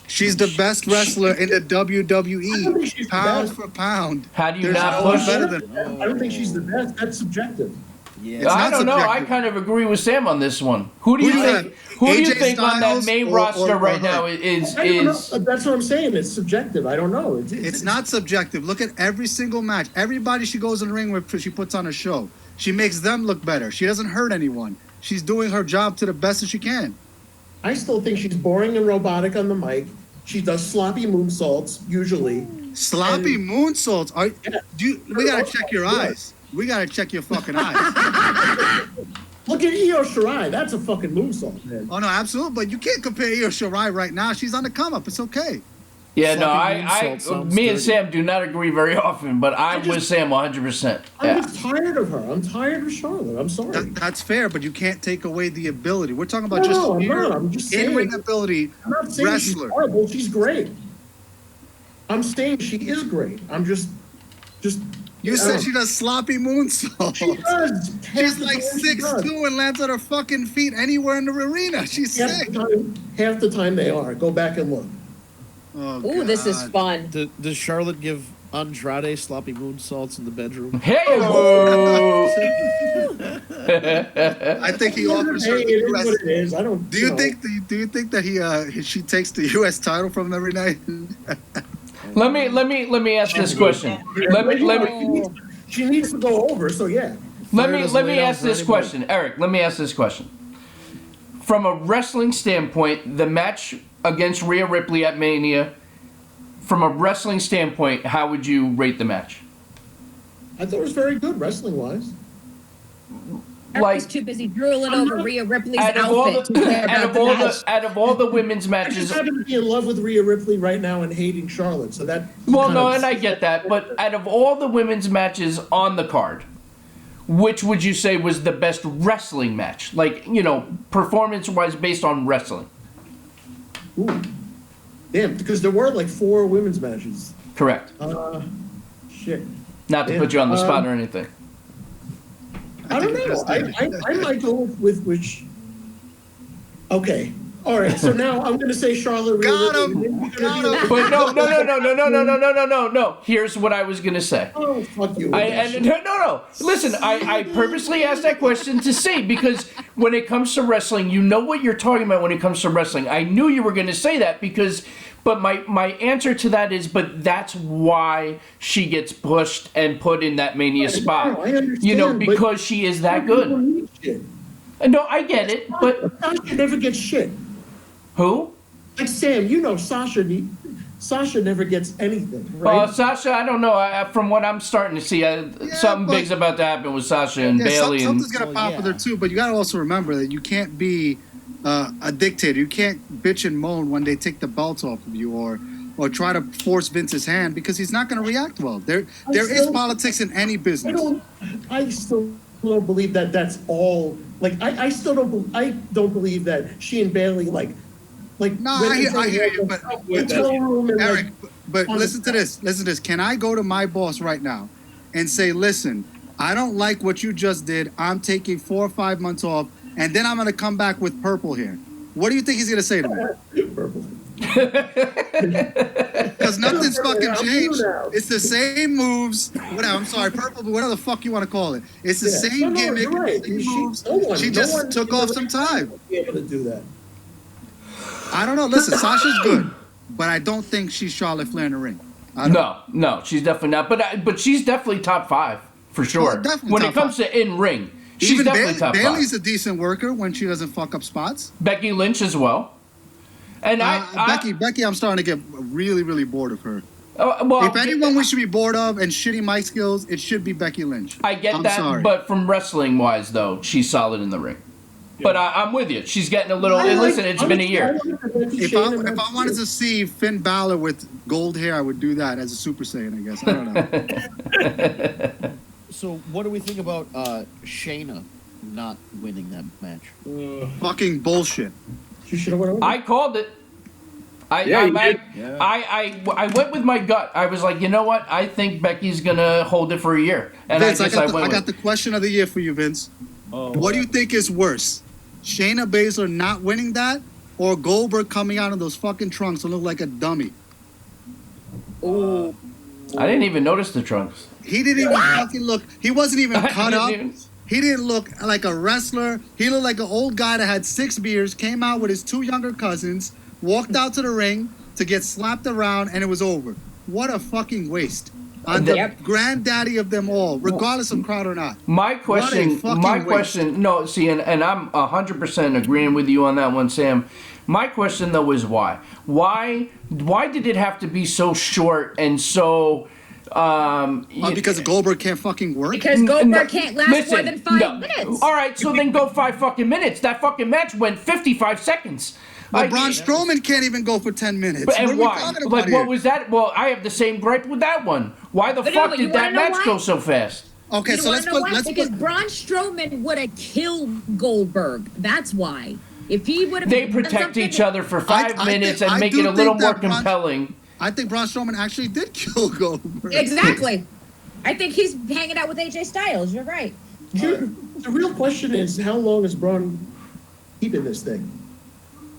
S7: She's the best wrestler in the
S4: I don't think
S7: WWE,
S4: she's the
S7: pound
S4: best.
S7: for pound.
S3: How do you
S7: There's
S3: not
S7: no one
S3: push?
S7: better than
S4: I don't think she's the best. That's subjective.
S1: Yeah.
S7: It's
S3: I
S7: not
S3: don't know. I
S7: subjective.
S3: kind of agree with Sam on this one. Who do
S7: Who
S3: you
S7: do you
S3: think?
S7: have?
S3: Who do you
S7: AJ
S3: think on that
S7: Styles
S3: main
S7: or
S3: roster right
S7: her?
S3: now is
S4: I don't know. That's what I'm saying. It's subjective. I don't know.
S7: It's not subjective. Look at every single match. Everybody she goes in the ring with, she puts on a show. She makes them look better. She doesn't hurt anyone. She's doing her job to the best that she can.
S4: I still think she's boring and robotic on the mic. She does sloppy moonsaults usually.
S7: Sloppy moonsaults. We gotta check your
S4: Yeah.
S7: eyes. We gotta check your fucking eyes.
S4: Look at Io Shirai. That's a fucking moonsault, man.
S7: Oh no, absolutely. But you can't compare Io Shirai right now. She's on the come up. It's okay.
S3: Yeah, no,
S1: Sloppy
S3: I
S1: moonsault sounds
S3: me and
S1: dirty.
S3: Sam do not agree very often, but I'm with Sam 100%.
S4: I'm
S3: Yeah.
S4: just tired of her. I'm tired of Charlotte. I'm sorry.
S7: That's fair, but you can't take away the ability. We're talking about
S4: No,
S7: just
S4: I'm
S7: pure
S4: not. I'm just saying.
S7: in-ring ability.
S4: I'm not saying
S7: wrestler.
S4: she's horrible. She's great. I'm saying she is great. I'm just.
S7: You said she does sloppy moonsaults.
S4: She does.
S7: She's like 6'2" and lands on her fucking feet anywhere in the arena. She's sick.
S4: Half the time they are. Go back and look.
S7: Oh,
S5: Ooh, this is
S7: God.
S5: fun.
S1: Does Charlotte give Andrade sloppy moonsaults in the bedroom?
S3: Hey,
S7: I think he offers her
S4: Hey,
S7: the
S4: it is
S7: US.
S4: what it is. I don't.
S7: Do you
S4: know.
S7: think? Do you think that she takes the U.S. title from him every night?
S3: let me ask this question. Let me
S4: She needs to go over. So yeah.
S3: let
S1: Flair
S3: me
S1: doesn't
S3: let
S1: lay
S3: me
S1: down
S3: ask
S1: for
S3: this
S1: anybody.
S3: question, Eric. Let me ask this question. From a wrestling standpoint, the match against Rhea Ripley at Mania, from a wrestling standpoint, how would you rate the match?
S4: I thought it was very good wrestling wise.
S5: was too busy drooling over Rhea Ripley's
S3: out of all
S5: outfit.
S3: out of all the women's
S4: I just
S3: matches.
S4: happen to be in love with Rhea Ripley right now and hating Charlotte, so that.
S3: Well,
S4: kind
S3: no,
S4: of-
S3: and I get that, but out of all the women's matches on the card, which would you say was the best wrestling match? Like, performance-wise, based on wrestling.
S4: Ooh. Damn, because there were like 4 women's matches.
S3: Correct.
S4: Shit.
S3: Not to
S4: Yeah,
S3: put you on the spot or anything.
S4: I don't know. I might go with which. Okay. All right. So now I'm going to say Charlotte.
S7: Got
S4: Ripley.
S7: him.
S4: Then you're
S7: Got
S4: gonna
S7: him.
S4: do-
S3: But no. Here's what I was gonna say.
S4: Oh, fuck you.
S3: No. Listen, I purposely asked that question to see, because when it comes to wrestling, you know what you're talking about when it comes to wrestling. I knew you were going to say that but my answer to that is, but that's why she gets pushed and put in that Mania spot.
S4: I understand, but
S3: because she is that good. No, I get it, but
S4: Sasha never gets shit.
S3: who?
S4: Like Sam, Sasha never gets anything, right?
S3: Sasha, I don't know. From what I'm starting to see, something
S7: but-
S3: big's about to happen with Sasha and Bailey.
S7: Something's gonna pop with her too, but you gotta also remember that you can't be a dictator. You can't bitch and moan when they take the belt off of you, or try to force Vince's hand, because he's not gonna react well. There is politics in any business.
S4: I still don't believe that that's all. Like I still don't believe that she and Bailey like.
S7: No,
S4: when
S7: I
S4: they
S7: hear you, but
S4: hotel room and
S7: Eric,
S4: like,
S7: but listen to this. Listen to this. Can I go to my boss right now and say, listen, I don't like what you just did. I'm taking 4 or 5 months off, and then I'm going to come back with purple hair. What do you think he's going to say to me?
S4: purple.
S7: Because nothing's fucking
S4: I'm
S7: changed.
S4: blue now.
S7: It's the same moves. Whatever. I'm sorry, purple, but whatever the fuck you want to call it. It's the
S4: Yeah.
S7: same
S4: No,
S7: gimmick.
S4: you're right.
S7: Same
S4: She-
S7: moves.
S4: no one-
S7: She
S4: no
S7: just
S4: one-
S7: took off some time.
S4: Be able to do that.
S7: I don't know. Listen, Sasha's good, but I don't think she's Charlotte Flair in the ring. I don't-
S3: No, she's definitely not. But she's definitely top 5 for sure.
S7: definitely
S3: when
S7: top
S3: it comes to in ring, she's
S7: Even
S3: definitely top 5.
S7: Bailey's a decent worker when she doesn't fuck up spots.
S3: Becky Lynch as well. And
S7: Becky, I'm starting to get really, really bored of her.
S3: well,
S7: If anyone we should be bored of and shitty mic skills, it should be Becky Lynch.
S3: I get
S7: I'm
S3: that,
S7: sorry.
S3: but from wrestling wise though, she's solid in the ring. But I'm with you. She's getting a little.
S4: I like-
S3: Listen, it's been a year.
S7: If I wanted to see Finn Balor with gold hair, I would do that as a Super Saiyan, I guess. I don't know.
S1: So, what do we think about Shayna not winning that match?
S7: Fucking bullshit.
S4: She should have went over.
S3: I called it. I went with my gut. I was like, you know what? I think Becky's gonna hold it for a year, and
S7: Vince, I
S3: I went
S7: got
S3: with.
S7: the question of the year for you, Vince.
S1: Oh,
S7: What do you think is worse? Shayna Baszler not winning that, or Goldberg coming out in those fucking trunks and look like a dummy?
S4: Oh,
S3: I didn't even notice the trunks.
S7: He didn't even fucking look. He wasn't even
S3: I
S7: cut
S3: didn't
S7: up.
S3: even-
S7: He didn't look like a wrestler. He looked like an old guy that had 6 beers, came out with his 2 younger cousins, walked out to the ring to get slapped around, and it was over. What a fucking waste. On the
S5: Yep.
S7: granddaddy of them all, regardless of crowd or not.
S3: My question,
S7: fucking waste.
S3: no, see, and I'm 100% agreeing with you on that one, Sam. My question though is why? Why did it have to be so short and so?
S7: Because Goldberg can't fucking work.
S5: Because Goldberg can't last more than 5 minutes.
S3: All right, so then go 5 fucking minutes. That fucking match went 55 seconds.
S7: Well, Braun Strowman can't even go for 10 minutes.
S3: But, and
S7: what are we
S3: why?
S7: talking about
S3: Like,
S7: here?
S3: what was that? Well, I have the same gripe with that one. Why the
S5: But no,
S3: fuck
S5: but you
S3: did that
S5: wanna know
S3: match
S5: why?
S3: go so fast?
S7: Okay,
S5: You
S7: so
S5: wanna
S7: let's
S5: know
S7: put.
S5: why?
S7: Let's
S5: Because
S7: put.
S5: Braun Strowman would have killed Goldberg. That's why. If he would have,
S3: They protect each other for 5 minutes and make it a little more compelling.
S7: I think Braun Strowman actually did kill Goldberg.
S5: Exactly. I think he's hanging out with AJ Styles. You're right.
S4: the real question is, how long is Braun keeping this thing?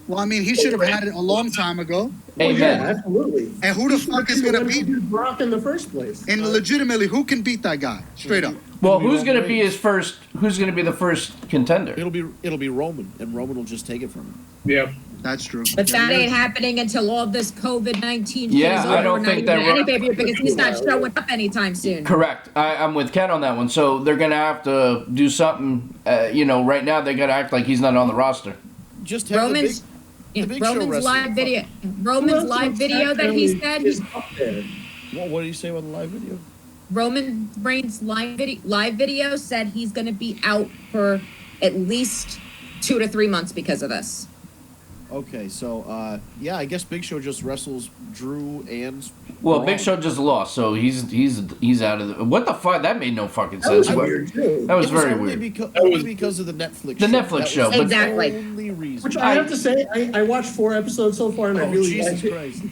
S7: Well, I mean, he should have had it a long time ago.
S3: Amen.
S4: Yeah, absolutely.
S7: And who the fuck is gonna beat?
S4: Brock in the first place?
S7: And legitimately, who can beat that guy? Straight up.
S3: Well,
S1: It'll be
S3: who's
S1: Roman
S3: going to be
S1: Reigns.
S3: his first? Who's going to be the first contender?
S1: It'll be Roman, and Roman will just take it from him.
S6: Yeah.
S7: That's true.
S5: But that ain't happening until all this COVID-19 shit
S3: Yeah,
S5: is
S3: I
S5: over.
S3: don't
S5: Not
S3: think
S5: even
S3: that
S5: any
S3: Ro-
S5: pay-per-view because he's not showing up anytime soon.
S3: Correct. I'm with Ken on that one. So they're going to have to do something. Right now they got to act like he's not on the roster.
S1: Just have
S5: Roman's
S1: the Big Show
S5: Roman's
S1: wrestler.
S5: live video. Roman's live video that he said
S4: is up there.
S1: What did he say on the live video?
S5: Roman Reigns live video said he's going to be out for at least 2 to 3 months because of this.
S1: Okay, so yeah, I guess Big Show just wrestles Drew and.
S3: Well,
S1: Braun.
S3: Big Show just lost, so he's out of the. What the fuck? That made no fucking
S4: That was
S3: sense.
S4: weird too.
S3: That was
S1: It was
S3: very
S1: only
S3: weird.
S1: only because of the Netflix.
S3: The
S1: show.
S3: Netflix
S1: That
S3: show,
S1: was
S3: but-
S5: Exactly.
S1: The only reason.
S4: Which I have to say, I watched 4 episodes so far, and I
S1: Oh,
S4: really
S1: Jesus
S4: liked it.
S1: Christ!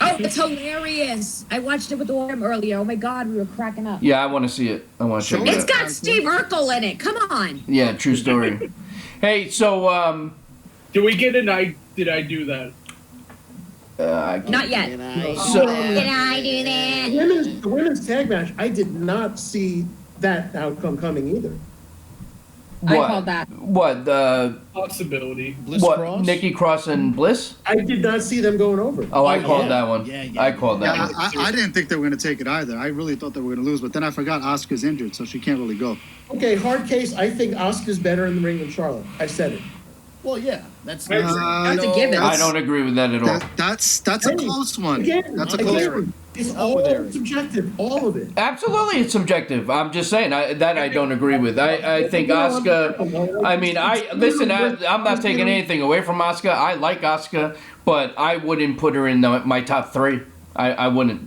S5: Oh, it's hilarious. I watched it with Orm earlier. Oh my God, we were cracking up.
S3: Yeah, I want to see it. I want to check
S5: It's
S3: it out.
S5: got Steve Urkel in it. Come on.
S3: Yeah, true story. Hey, so
S6: Do we get did I do that?
S5: Not yet.
S1: And I-
S3: So-
S5: Did I do that?
S4: The women's tag match, I did not see that outcome coming either.
S5: I
S3: what?
S5: called that.
S3: What?
S6: Possibility.
S1: Bliss
S3: What?
S1: Cross?
S3: Nikki Cross and Bliss?
S4: I did not see them going over.
S3: Oh, I
S1: Oh,
S3: called
S1: yeah.
S3: that one.
S1: Yeah,
S3: I called that
S7: Yeah,
S3: one.
S7: I didn't think they were going to take it either. I really thought they were going to lose, but then I forgot Asuka's injured, so she can't really go.
S4: Okay, hard case. I think Asuka's better in the ring than Charlotte. I said it.
S1: Well, yeah, that's.
S6: That's
S5: a given.
S3: I don't agree with that at all.
S7: That's a
S4: Hey,
S7: close one.
S4: Again,
S7: That's a
S1: I'm
S7: close
S1: with
S4: again,
S7: one.
S4: it's
S1: I'm
S4: all
S1: with Eric.
S4: subjective, all of it.
S3: Absolutely, it's subjective. I'm just saying I don't agree with. I think Asuka. I mean, I'm not taking anything away from Asuka. I like Asuka, but I wouldn't put her in my top 3. I wouldn't.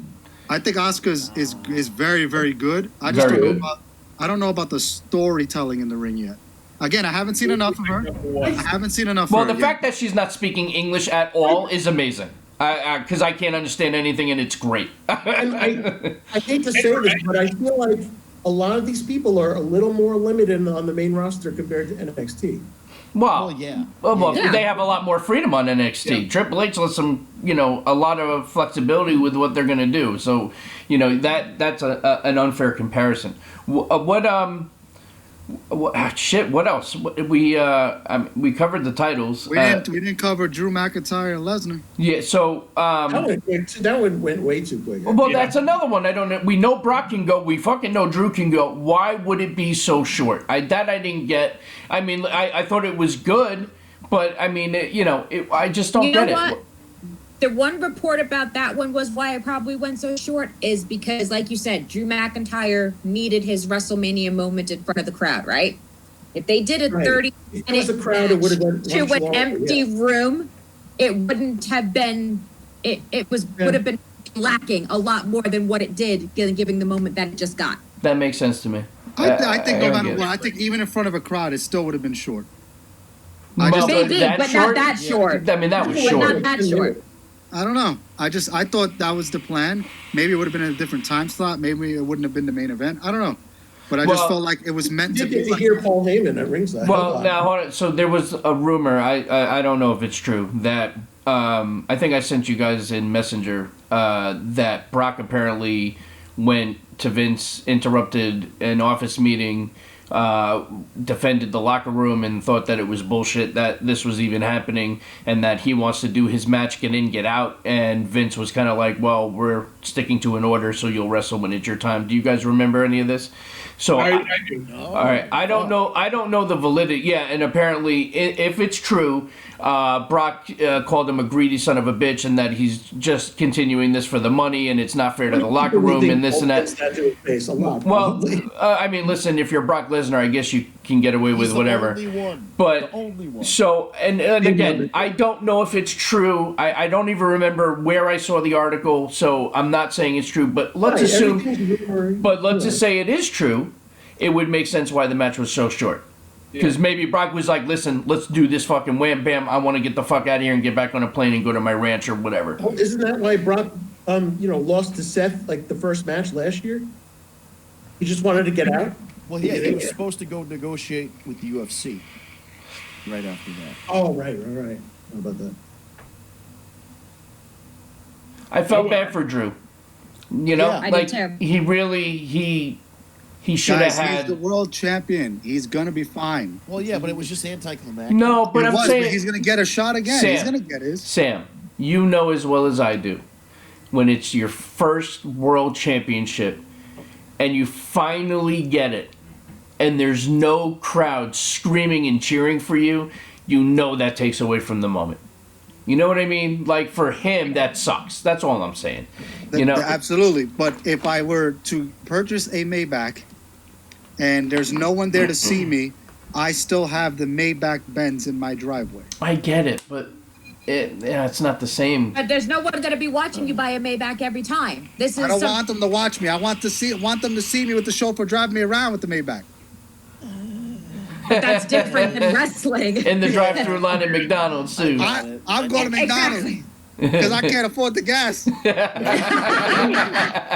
S7: I think Asuka is very, very good. I just
S3: Very
S7: don't
S3: good.
S7: know I don't know about the storytelling in the ring yet. Again, I haven't seen enough of her. I haven't seen enough
S3: Well,
S7: of her
S3: the
S7: yet.
S3: fact that she's not speaking English at all is amazing. Because I can't understand anything, and it's great.
S4: I hate to say this, but I feel like a lot of these people are a little more limited on the main roster compared to NXT.
S3: Well,
S1: Well, yeah.
S3: Well,
S5: Yeah.
S3: they have a lot more freedom on NXT.
S6: Yeah.
S3: Triple H lets them, a lot of flexibility with what they're going to do. So, that's an unfair comparison. What else? We covered the titles.
S7: we didn't cover Drew McIntyre and Lesnar.
S3: Yeah. So,
S4: That one went way too quick.
S3: well, that's another one. I don't know. We know Brock can go. We fucking know Drew can go. Why would it be so short? I didn't get. I mean, I thought it was good, but I mean, I just don't
S5: You know
S3: get
S5: what?
S3: it.
S5: The one report about that one was why it probably went so short is because, like you said, Drew McIntyre needed his WrestleMania moment in front of the crowd, right? If they did a
S4: Right.
S5: 30
S4: If there was a crowd, it would have gone
S5: to
S4: much
S5: an
S4: longer,
S5: empty
S4: yeah.
S5: room, it wouldn't have been. Would have been lacking a lot more than what it did, giving the moment that it just got.
S3: That makes sense to me.
S7: I think no
S3: don't
S7: matter
S3: get
S7: what,
S3: it.
S7: I think even in front of a crowd, it still would have been short.
S3: Well,
S5: Maybe,
S3: that
S5: but
S3: short?
S5: not that short.
S3: I mean, that was
S5: But
S3: short.
S5: not that short.
S7: I don't know. I thought that was the plan. Maybe it would have been in a different time slot. Maybe it wouldn't have been the main event. I don't know. But I just
S3: Well-
S7: felt like it was meant to
S4: You
S7: be.
S4: get to hear Paul Heyman at ringside.
S3: Well, now hold on. So there was a rumor. I don't know if it's true that I think I sent you guys in Messenger that Brock apparently went to Vince, interrupted an office meeting, defended the locker room, and thought that it was bullshit that this was even happening, and that he wants to do his match, get in, get out. And Vince was kind of like, "Well, we're sticking to an order, so you'll wrestle when it's your time." Do you guys remember any of this? So
S6: I do.
S3: all right, I don't know. I don't know the validity. Yeah, and apparently, if it's true, Brock called him a greedy son of a bitch, and that he's just continuing this for the money, and it's not fair to the locker room, and this and that.
S4: To his face a lot,
S3: Well,
S4: probably.
S3: I mean, listen, if you're Brock Lesnar, I guess you can get away with
S1: He's
S3: whatever.
S1: The only one.
S3: But
S1: the only one.
S3: so, and again, I don't know if it's true. I don't even remember where I saw the article, so I'm not saying it's true. But let's
S4: Right,
S3: assume.
S4: everything's rumor,
S3: But let's
S4: you
S3: just
S4: know.
S3: say it is true. It would make sense why the match was so short. Because maybe Brock was like, "Listen, let's do this fucking wham bam. I want to get the fuck out of here and get back on a plane and go to my ranch or whatever."
S4: Oh, isn't that why Brock, lost to Seth like the first match last year? He just wanted to get out.
S1: Well, yeah, he was supposed to go negotiate with the UFC right after that.
S4: Oh, right. How about that?
S3: I felt bad for Drew.
S1: Yeah.
S5: I
S3: like
S5: did too.
S3: he really he should
S7: Guys,
S3: have
S7: he's
S3: had.
S7: the world champion. He's gonna be fine.
S1: Well, yeah, but it was just anticlimactic.
S3: No, but
S7: It
S3: I'm
S7: was,
S3: saying
S7: but he's gonna get a shot again.
S3: Sam.
S7: He's gonna get his.
S3: Sam, you know as well as I do, when it's your first world championship and you finally get it, and there's no crowd screaming and cheering for you, you know that takes away from the moment. You know what I mean? Like, for him, that sucks. That's all I'm saying. You know?
S7: Absolutely. But if I were to purchase a Maybach and there's no one there to see me, I still have the Maybach Benz in my driveway.
S3: I get it, but it's not the same.
S5: But there's no one going to be watching you buy a Maybach every time. This is
S7: I don't want them to watch me. I want them to see me with the chauffeur driving me around with the Maybach.
S5: But that's different than wrestling.
S3: In the drive-thru line at McDonald's, too.
S7: I'm going to McDonald's because I can't afford the gas.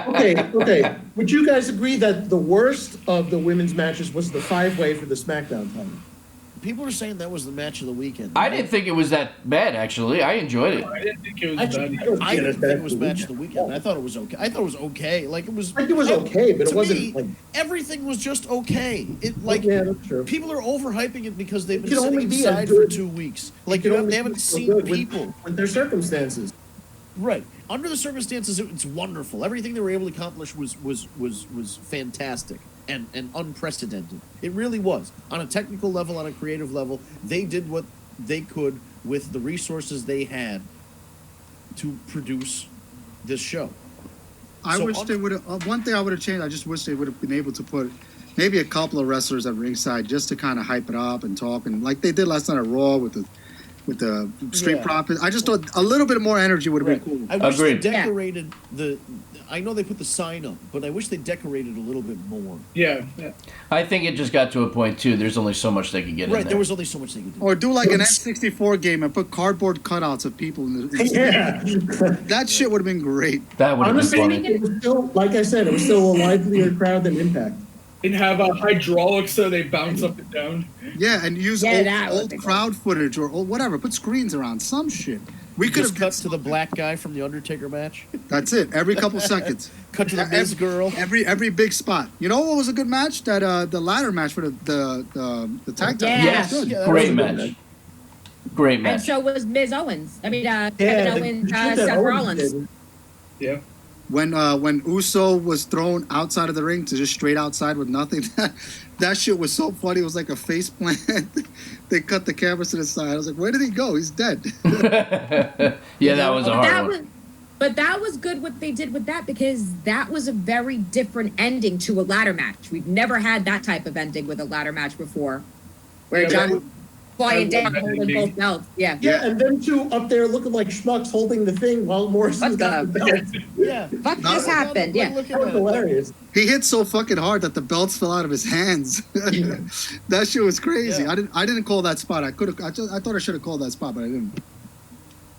S4: Okay. Would you guys agree that the worst of the women's matches was the 5-way for the Smackdown title?
S1: People are saying that was the match of the weekend.
S3: I didn't think it was that bad, actually. I enjoyed it.
S6: I didn't think it was
S1: Actually,
S6: bad.
S1: I didn't think it was match of the weekend. I thought it was okay. I thought it was okay. Like, it was.
S4: I think it was okay, but it
S1: to
S4: wasn't,
S1: me,
S4: like-
S1: everything was just okay. It like
S4: Yeah, that's true.
S1: people are overhyping it because they've been
S4: It can
S1: sitting
S4: only be
S1: inside
S4: as good-
S1: for 2 weeks. Like,
S4: It can
S1: they
S4: only
S1: haven't
S4: be so
S1: seen
S4: good
S1: people.
S4: with their circumstances.
S1: Right. Under the circumstances, it's wonderful. Everything they were able to accomplish was fantastic and unprecedented. It really was. On a technical level, on a creative level, they did what they could with the resources they had to produce this show.
S7: I wish they would have. One thing I would have changed. I just wish they would have been able to put maybe a couple of wrestlers at ringside just to kind of hype it up and talk, and like they did last night at Raw with the Street Profits. I just thought a little bit more energy would have been cool.
S1: I wish
S3: Agreed.
S1: they decorated I know they put the sign up, but I wish they decorated a little bit more.
S6: Yeah.
S3: I think it just got to a point, too. There's only so much they could get in
S1: Right,
S3: there.
S1: there was only so much they could do.
S7: Or do like an N64 game and put cardboard cutouts of people in the.
S4: Yeah.
S7: That shit would have been great.
S3: That would have been
S4: Honestly,
S3: funny.
S4: it was still, like I said, it was still a livelier crowd than Impact.
S6: And have a hydraulics so they bounce up and down.
S7: Yeah, and use
S5: that would
S7: old
S5: be
S7: crowd footage or old whatever. Put screens around some shit. We could
S1: Just
S7: have
S1: cut to the black guy from the Undertaker match.
S7: That's it. Every couple seconds.
S1: Cut to the Miz girl.
S7: Every big spot. You know what was a good match? That the ladder match for the tag team.
S5: Yeah.
S3: Yes,
S1: Yeah, that
S3: great
S1: was a good
S3: match.
S1: match.
S3: Great
S5: And
S3: match.
S5: so was Ms. Owens. I mean, Kevin
S4: the
S5: Owens,
S4: shit that
S5: Seth
S4: Owens
S5: Rollins.
S4: did.
S6: Yeah.
S7: When Uso was thrown outside of the ring to just straight outside with nothing, that shit was so funny. It was like a face plant. They cut the camera to the side. I was like, where did he go? He's dead.
S3: Yeah, that was a hard
S5: That
S3: one.
S5: was, but that was good what they did with that because that was a very different ending to a ladder match. We've never had that type of ending with a ladder match before, where
S6: Yeah,
S5: John
S6: but-
S5: was flying down
S6: that
S5: holding
S6: ending.
S5: both belts. Yeah.
S4: Yeah, and them two up there looking like schmucks holding the thing while Morrison
S5: What's
S4: got
S5: up?
S4: the belt.
S1: Yeah.
S5: Fuck this happened. Yeah.
S1: Look
S4: That
S1: at
S4: was
S1: that.
S4: hilarious.
S7: He hit so fucking hard that the belts fell out of his hands. That shit was crazy.
S1: Yeah.
S7: I didn't call that spot. I thought I should have called that spot, but I didn't.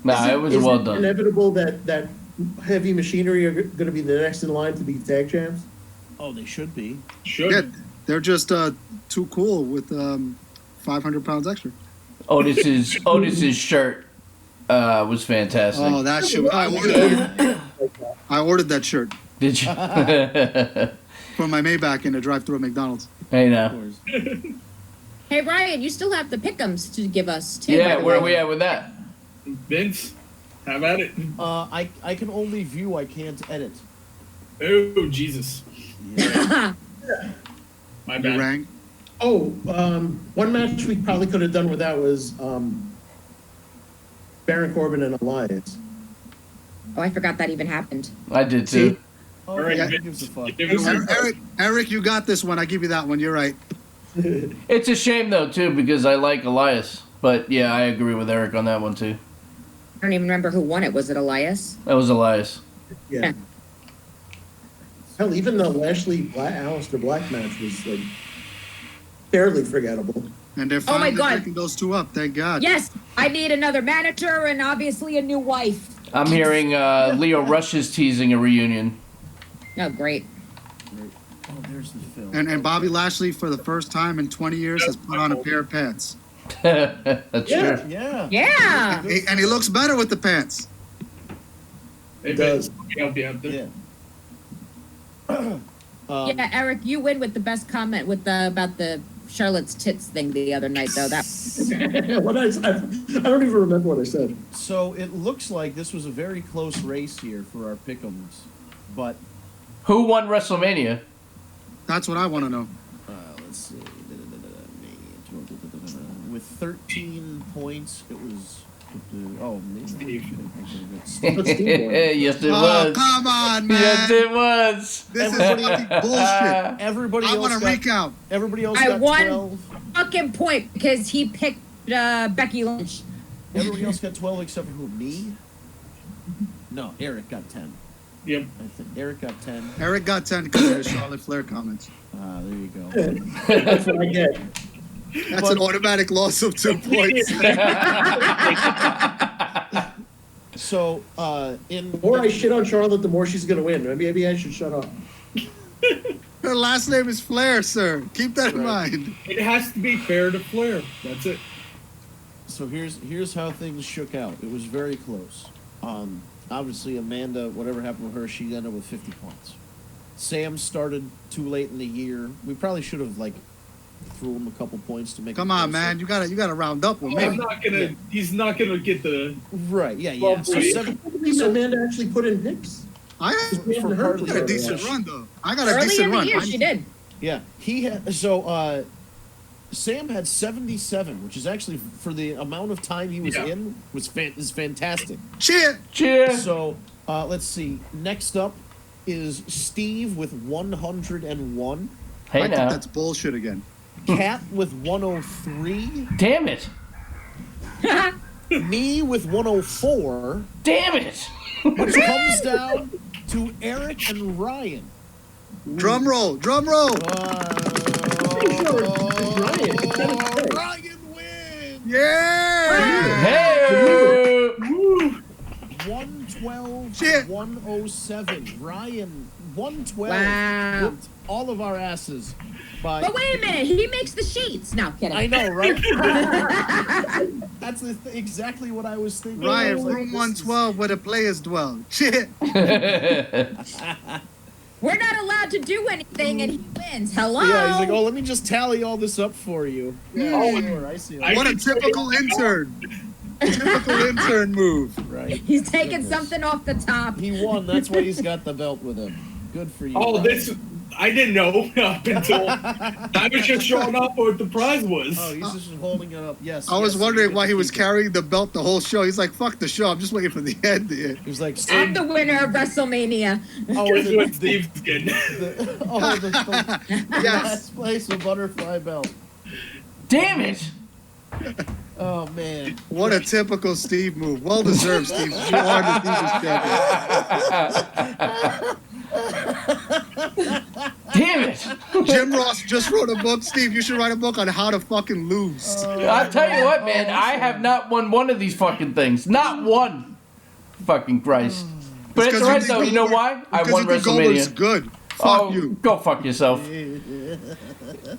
S3: Nah, it was
S4: Is
S3: well
S4: it
S3: done.
S4: inevitable that Heavy Machinery are going to be the next in line to be tag champs?
S1: Oh, they should be.
S6: Should.
S7: Yeah, they're just too cool with 500 pounds extra.
S3: Otis's shirt was fantastic.
S7: Oh, that shit! I ordered that shirt
S3: Did you?
S7: for my Maybach in a drive-thru at McDonald's.
S3: Hey
S1: Of
S3: now.
S1: course.
S5: Hey, Ryan, you still have the Pickems to give us, too.
S3: Yeah,
S5: by the
S3: where are
S5: way.
S3: we at with that?
S6: Vince, have at it.
S1: I can only view. I can't edit.
S6: Oh, Jesus.
S1: Yeah.
S6: My
S7: You
S6: bad.
S7: rang.
S4: Oh, one match we probably could have done without was Baron Corbin and Elias.
S5: Oh, I forgot that even happened.
S3: I did too.
S1: Oh,
S6: All right,
S1: yeah,
S6: Vince.
S1: who gives a fuck?
S6: Give us your-
S7: Eric, you got this one. I give you that one. You're right.
S3: It's a shame though too because I like Elias, but yeah, I agree with Eric on that one too.
S5: I don't even remember who won it. Was it Elias?
S3: That was Elias.
S4: Yeah. Hell, even the Aleister Black match was like fairly forgettable.
S7: And they're
S5: Oh my
S7: finally
S5: God.
S7: breaking those two up. Thank God.
S5: Yes, I need another manager and obviously a new wife.
S3: I'm hearing Leo Rush is teasing a reunion.
S5: Oh, great.
S1: Oh, there's the film.
S7: And Bobby Lashley, for the first time in 20 years, has put on a pair of pants.
S3: That's
S4: Yeah.
S3: true.
S1: Yeah.
S5: Yeah.
S7: And he looks better with the pants.
S6: Hey,
S4: does.
S6: Vince, let me help you out there.
S1: Yeah.
S5: Yeah, Eric, you win with the best comment with about the Charlotte's tits thing the other night, though. That
S4: I don't even remember what I said.
S1: So it looks like this was a very close race here for our Pickems, but
S3: Who won WrestleMania?
S7: That's what I want to know.
S1: let's see. With 13 points, it was Oh,
S6: Steve.
S4: But Steve won.
S3: Yes, it
S7: Oh,
S3: was.
S7: come on, man.
S3: Yes, it was.
S7: This is fucking bullshit.
S1: Everybody
S7: I
S1: else
S7: want to
S1: got,
S7: recount.
S1: everybody else
S5: I
S1: got
S5: won.
S1: 12.
S5: Fucking point because he picked Becky Lynch.
S1: Everybody else got 12 except for who? Me? No, Eric got 10.
S6: Yep.
S1: I think Eric got 10.
S7: Eric got 10 because of the Charlotte Flair comments.
S1: There you go.
S4: That's what I get.
S7: That's an automatic loss of 2 points.
S1: So, in
S4: The more I shit on Charlotte, the more she's gonna win. Maybe I should shut up.
S7: Her last name is Flair, sir. Keep that in
S1: Right.
S7: mind.
S6: It has to be fair to Flair. That's it.
S1: So here's how things shook out. It was very close. Obviously Amanda, whatever happened with her, she ended up with 50 points. Sam started too late in the year. We probably should have threw him a couple points to make.
S7: Come
S1: it
S7: on,
S1: closer.
S7: man. You gotta round up with me.
S6: He's not gonna get the.
S1: Right? Yeah.
S6: Well,
S1: So
S6: right.
S1: seven.
S4: I believe Amanda actually put in picks.
S7: I
S4: For
S7: got
S4: her,
S7: a decent run, though. I got a
S5: Early in
S7: decent
S5: the
S7: run.
S5: year, she did.
S1: Yeah. He had so. Sam had 77, which is actually for the amount of time he was in is fantastic.
S7: Cheer.
S3: Cheers.
S1: So let's see. Next up is Steve with 101.
S3: Hey
S7: I think
S3: now.
S7: that's bullshit again.
S1: Kat with 103.
S3: Damn it.
S1: Me with 104.
S3: Damn it.
S1: Which comes down to Eric and Ryan.
S7: Drum roll. Drum roll.
S4: Pretty sure it's Ryan. It's kind of close.
S1: Ryan wins.
S7: Yeah.
S3: Hey.
S1: 112
S7: Shit.
S1: 107. Ryan 112.
S5: Wow.
S1: Whooped all of our asses. By
S5: But wait a minute, he makes the sheets. No, kidding.
S1: I know, right? That's exactly what I was thinking. I
S7: Ryan,
S1: was like,
S7: room
S1: this
S7: 112 where the players dwell. Shit.
S5: We're not allowed to do anything, and he wins. Hello.
S1: Yeah, he's like, oh, let me just tally all this up for you. Yeah, sure, I see.
S7: What a typical intern. Typical intern move.
S1: Right.
S5: He's taking something off the top.
S1: He won. That's why he's got the belt with him. Good for you.
S6: Oh,
S1: Ryan.
S6: this I didn't know up until I was just showing off what the prize was.
S1: Oh, he's just holding it up. Yes.
S7: I was
S1: yes,
S7: wondering
S1: you
S7: why
S1: get
S7: he
S1: to
S7: was
S1: keep it.
S7: carrying the belt the whole show. He's like, fuck the show. I'm just waiting for the end here.
S1: He was like,
S5: I'm the winner of WrestleMania.
S1: oh,
S6: Guess
S1: the,
S6: what
S1: the,
S6: Steve's getting?
S1: the
S7: Yes.
S1: last place with butterfly belt.
S3: Damn it.
S1: Oh man.
S7: What a typical Steve move. Well deserved, Steve. You are the Divas champion.
S3: Damn it.
S7: Jim Ross just wrote a book. Steve, you should write a book on how to fucking lose.
S3: I'll tell you what, man. I have not won one of these fucking things. Not one. Fucking Christ. But it's
S7: 'cause
S3: alright
S7: you
S3: though.
S7: think
S3: You know
S7: Goldberg-
S3: why? I
S7: because
S3: won
S7: you think Goldberg's
S3: WrestleMania.
S7: good. Fuck
S3: Oh,
S7: you.
S3: go fuck yourself.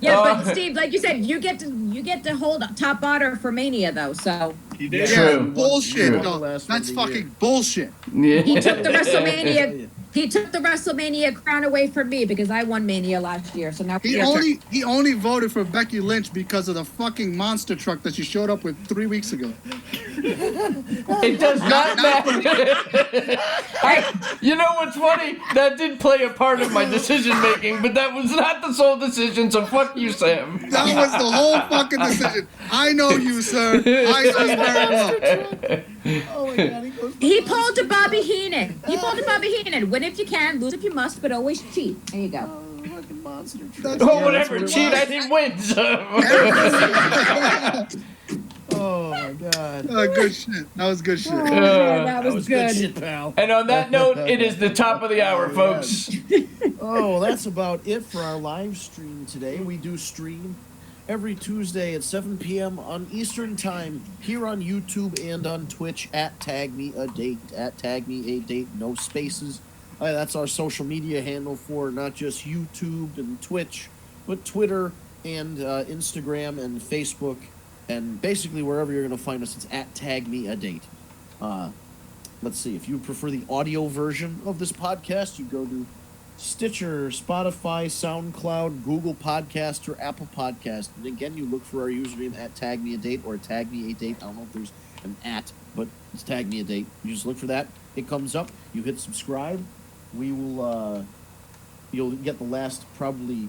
S5: Yeah, but Steve, like you said, you get to hold top honor for Mania though. So
S6: He did.
S7: Yeah,
S3: True.
S7: bullshit.
S3: True.
S7: No,
S1: Last one
S7: that's
S1: of the year.
S7: fucking bullshit.
S5: he took the
S1: Yeah.
S5: WrestleMania. He took the WrestleMania crown away from me because I won Mania last year. So now
S7: He only voted for Becky Lynch because of the fucking monster truck that she showed up with 3 weeks ago.
S3: It does not matter. You know what's funny? That did play a part of my decision making, but that was not the sole decision, so fuck you, Sam.
S7: That was the whole fucking decision. I know you, sir. I know you very well.
S1: Oh my god, he goes.
S5: he pulled to Bobby Heenan. He pulled to Bobby Heenan. Win if you can, lose if you must, but always cheat. There you go.
S1: Fucking monster truck.
S3: Oh,
S1: Yeah,
S3: whatever.
S1: that's
S3: Cheat,
S1: what
S3: I
S1: it
S3: didn't win. So.
S1: was. Oh my god.
S7: Good shit. That was good shit.
S5: That was good.
S1: shit, pal.
S3: And on that note, it is the top of the hour, folks.
S1: Oh, that's about it for our live stream today. We do stream every Tuesday at 7 p.m. on Eastern Time here on YouTube and on Twitch at Tag Me a Date, no spaces. That's our social media handle for not just YouTube and Twitch, but Twitter and Instagram and Facebook, and basically wherever you're going to find us, it's at Tag Me a Date. Let's see, if you prefer the audio version of this podcast, you go to Stitcher, Spotify, SoundCloud, Google Podcast, or Apple Podcast. And again, you look for our username at Tag Me a Date or Tag Me a Date. I don't know if there's an at, but it's Tag Me a Date. You just look for that. It comes up. You hit subscribe. We will, you'll get the last probably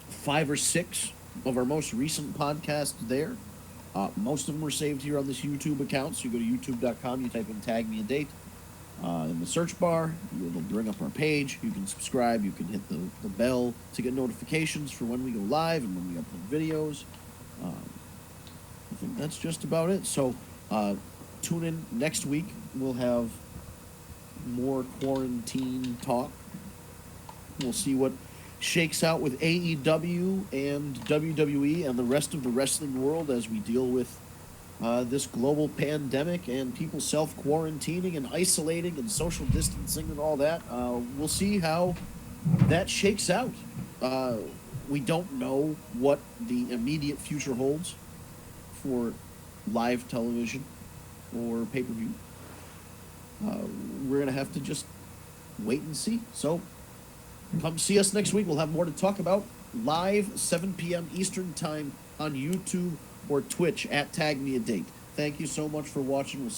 S1: 5 or 6 of our most recent podcast there. Most of them are saved here on this YouTube account. So you go to youtube.com, you type in Tag Me a Date. In the search bar, it'll bring up our page. You can subscribe. You can hit the bell to get notifications for when we go live and when we upload videos. I think that's just about it. So tune in next week. We'll have more quarantine talk. We'll see what shakes out with AEW and WWE and the rest of the wrestling world as we deal with this global pandemic and people self-quarantining and isolating and social distancing and all that. We'll see how that shakes out. We don't know what the immediate future holds for live television or pay-per-view. We're going to have to just wait and see. So come see us next week. We'll have more to talk about live 7 p.m. Eastern Time on YouTube or Twitch at Tag Me a Date. Thank you so much for watching. We'll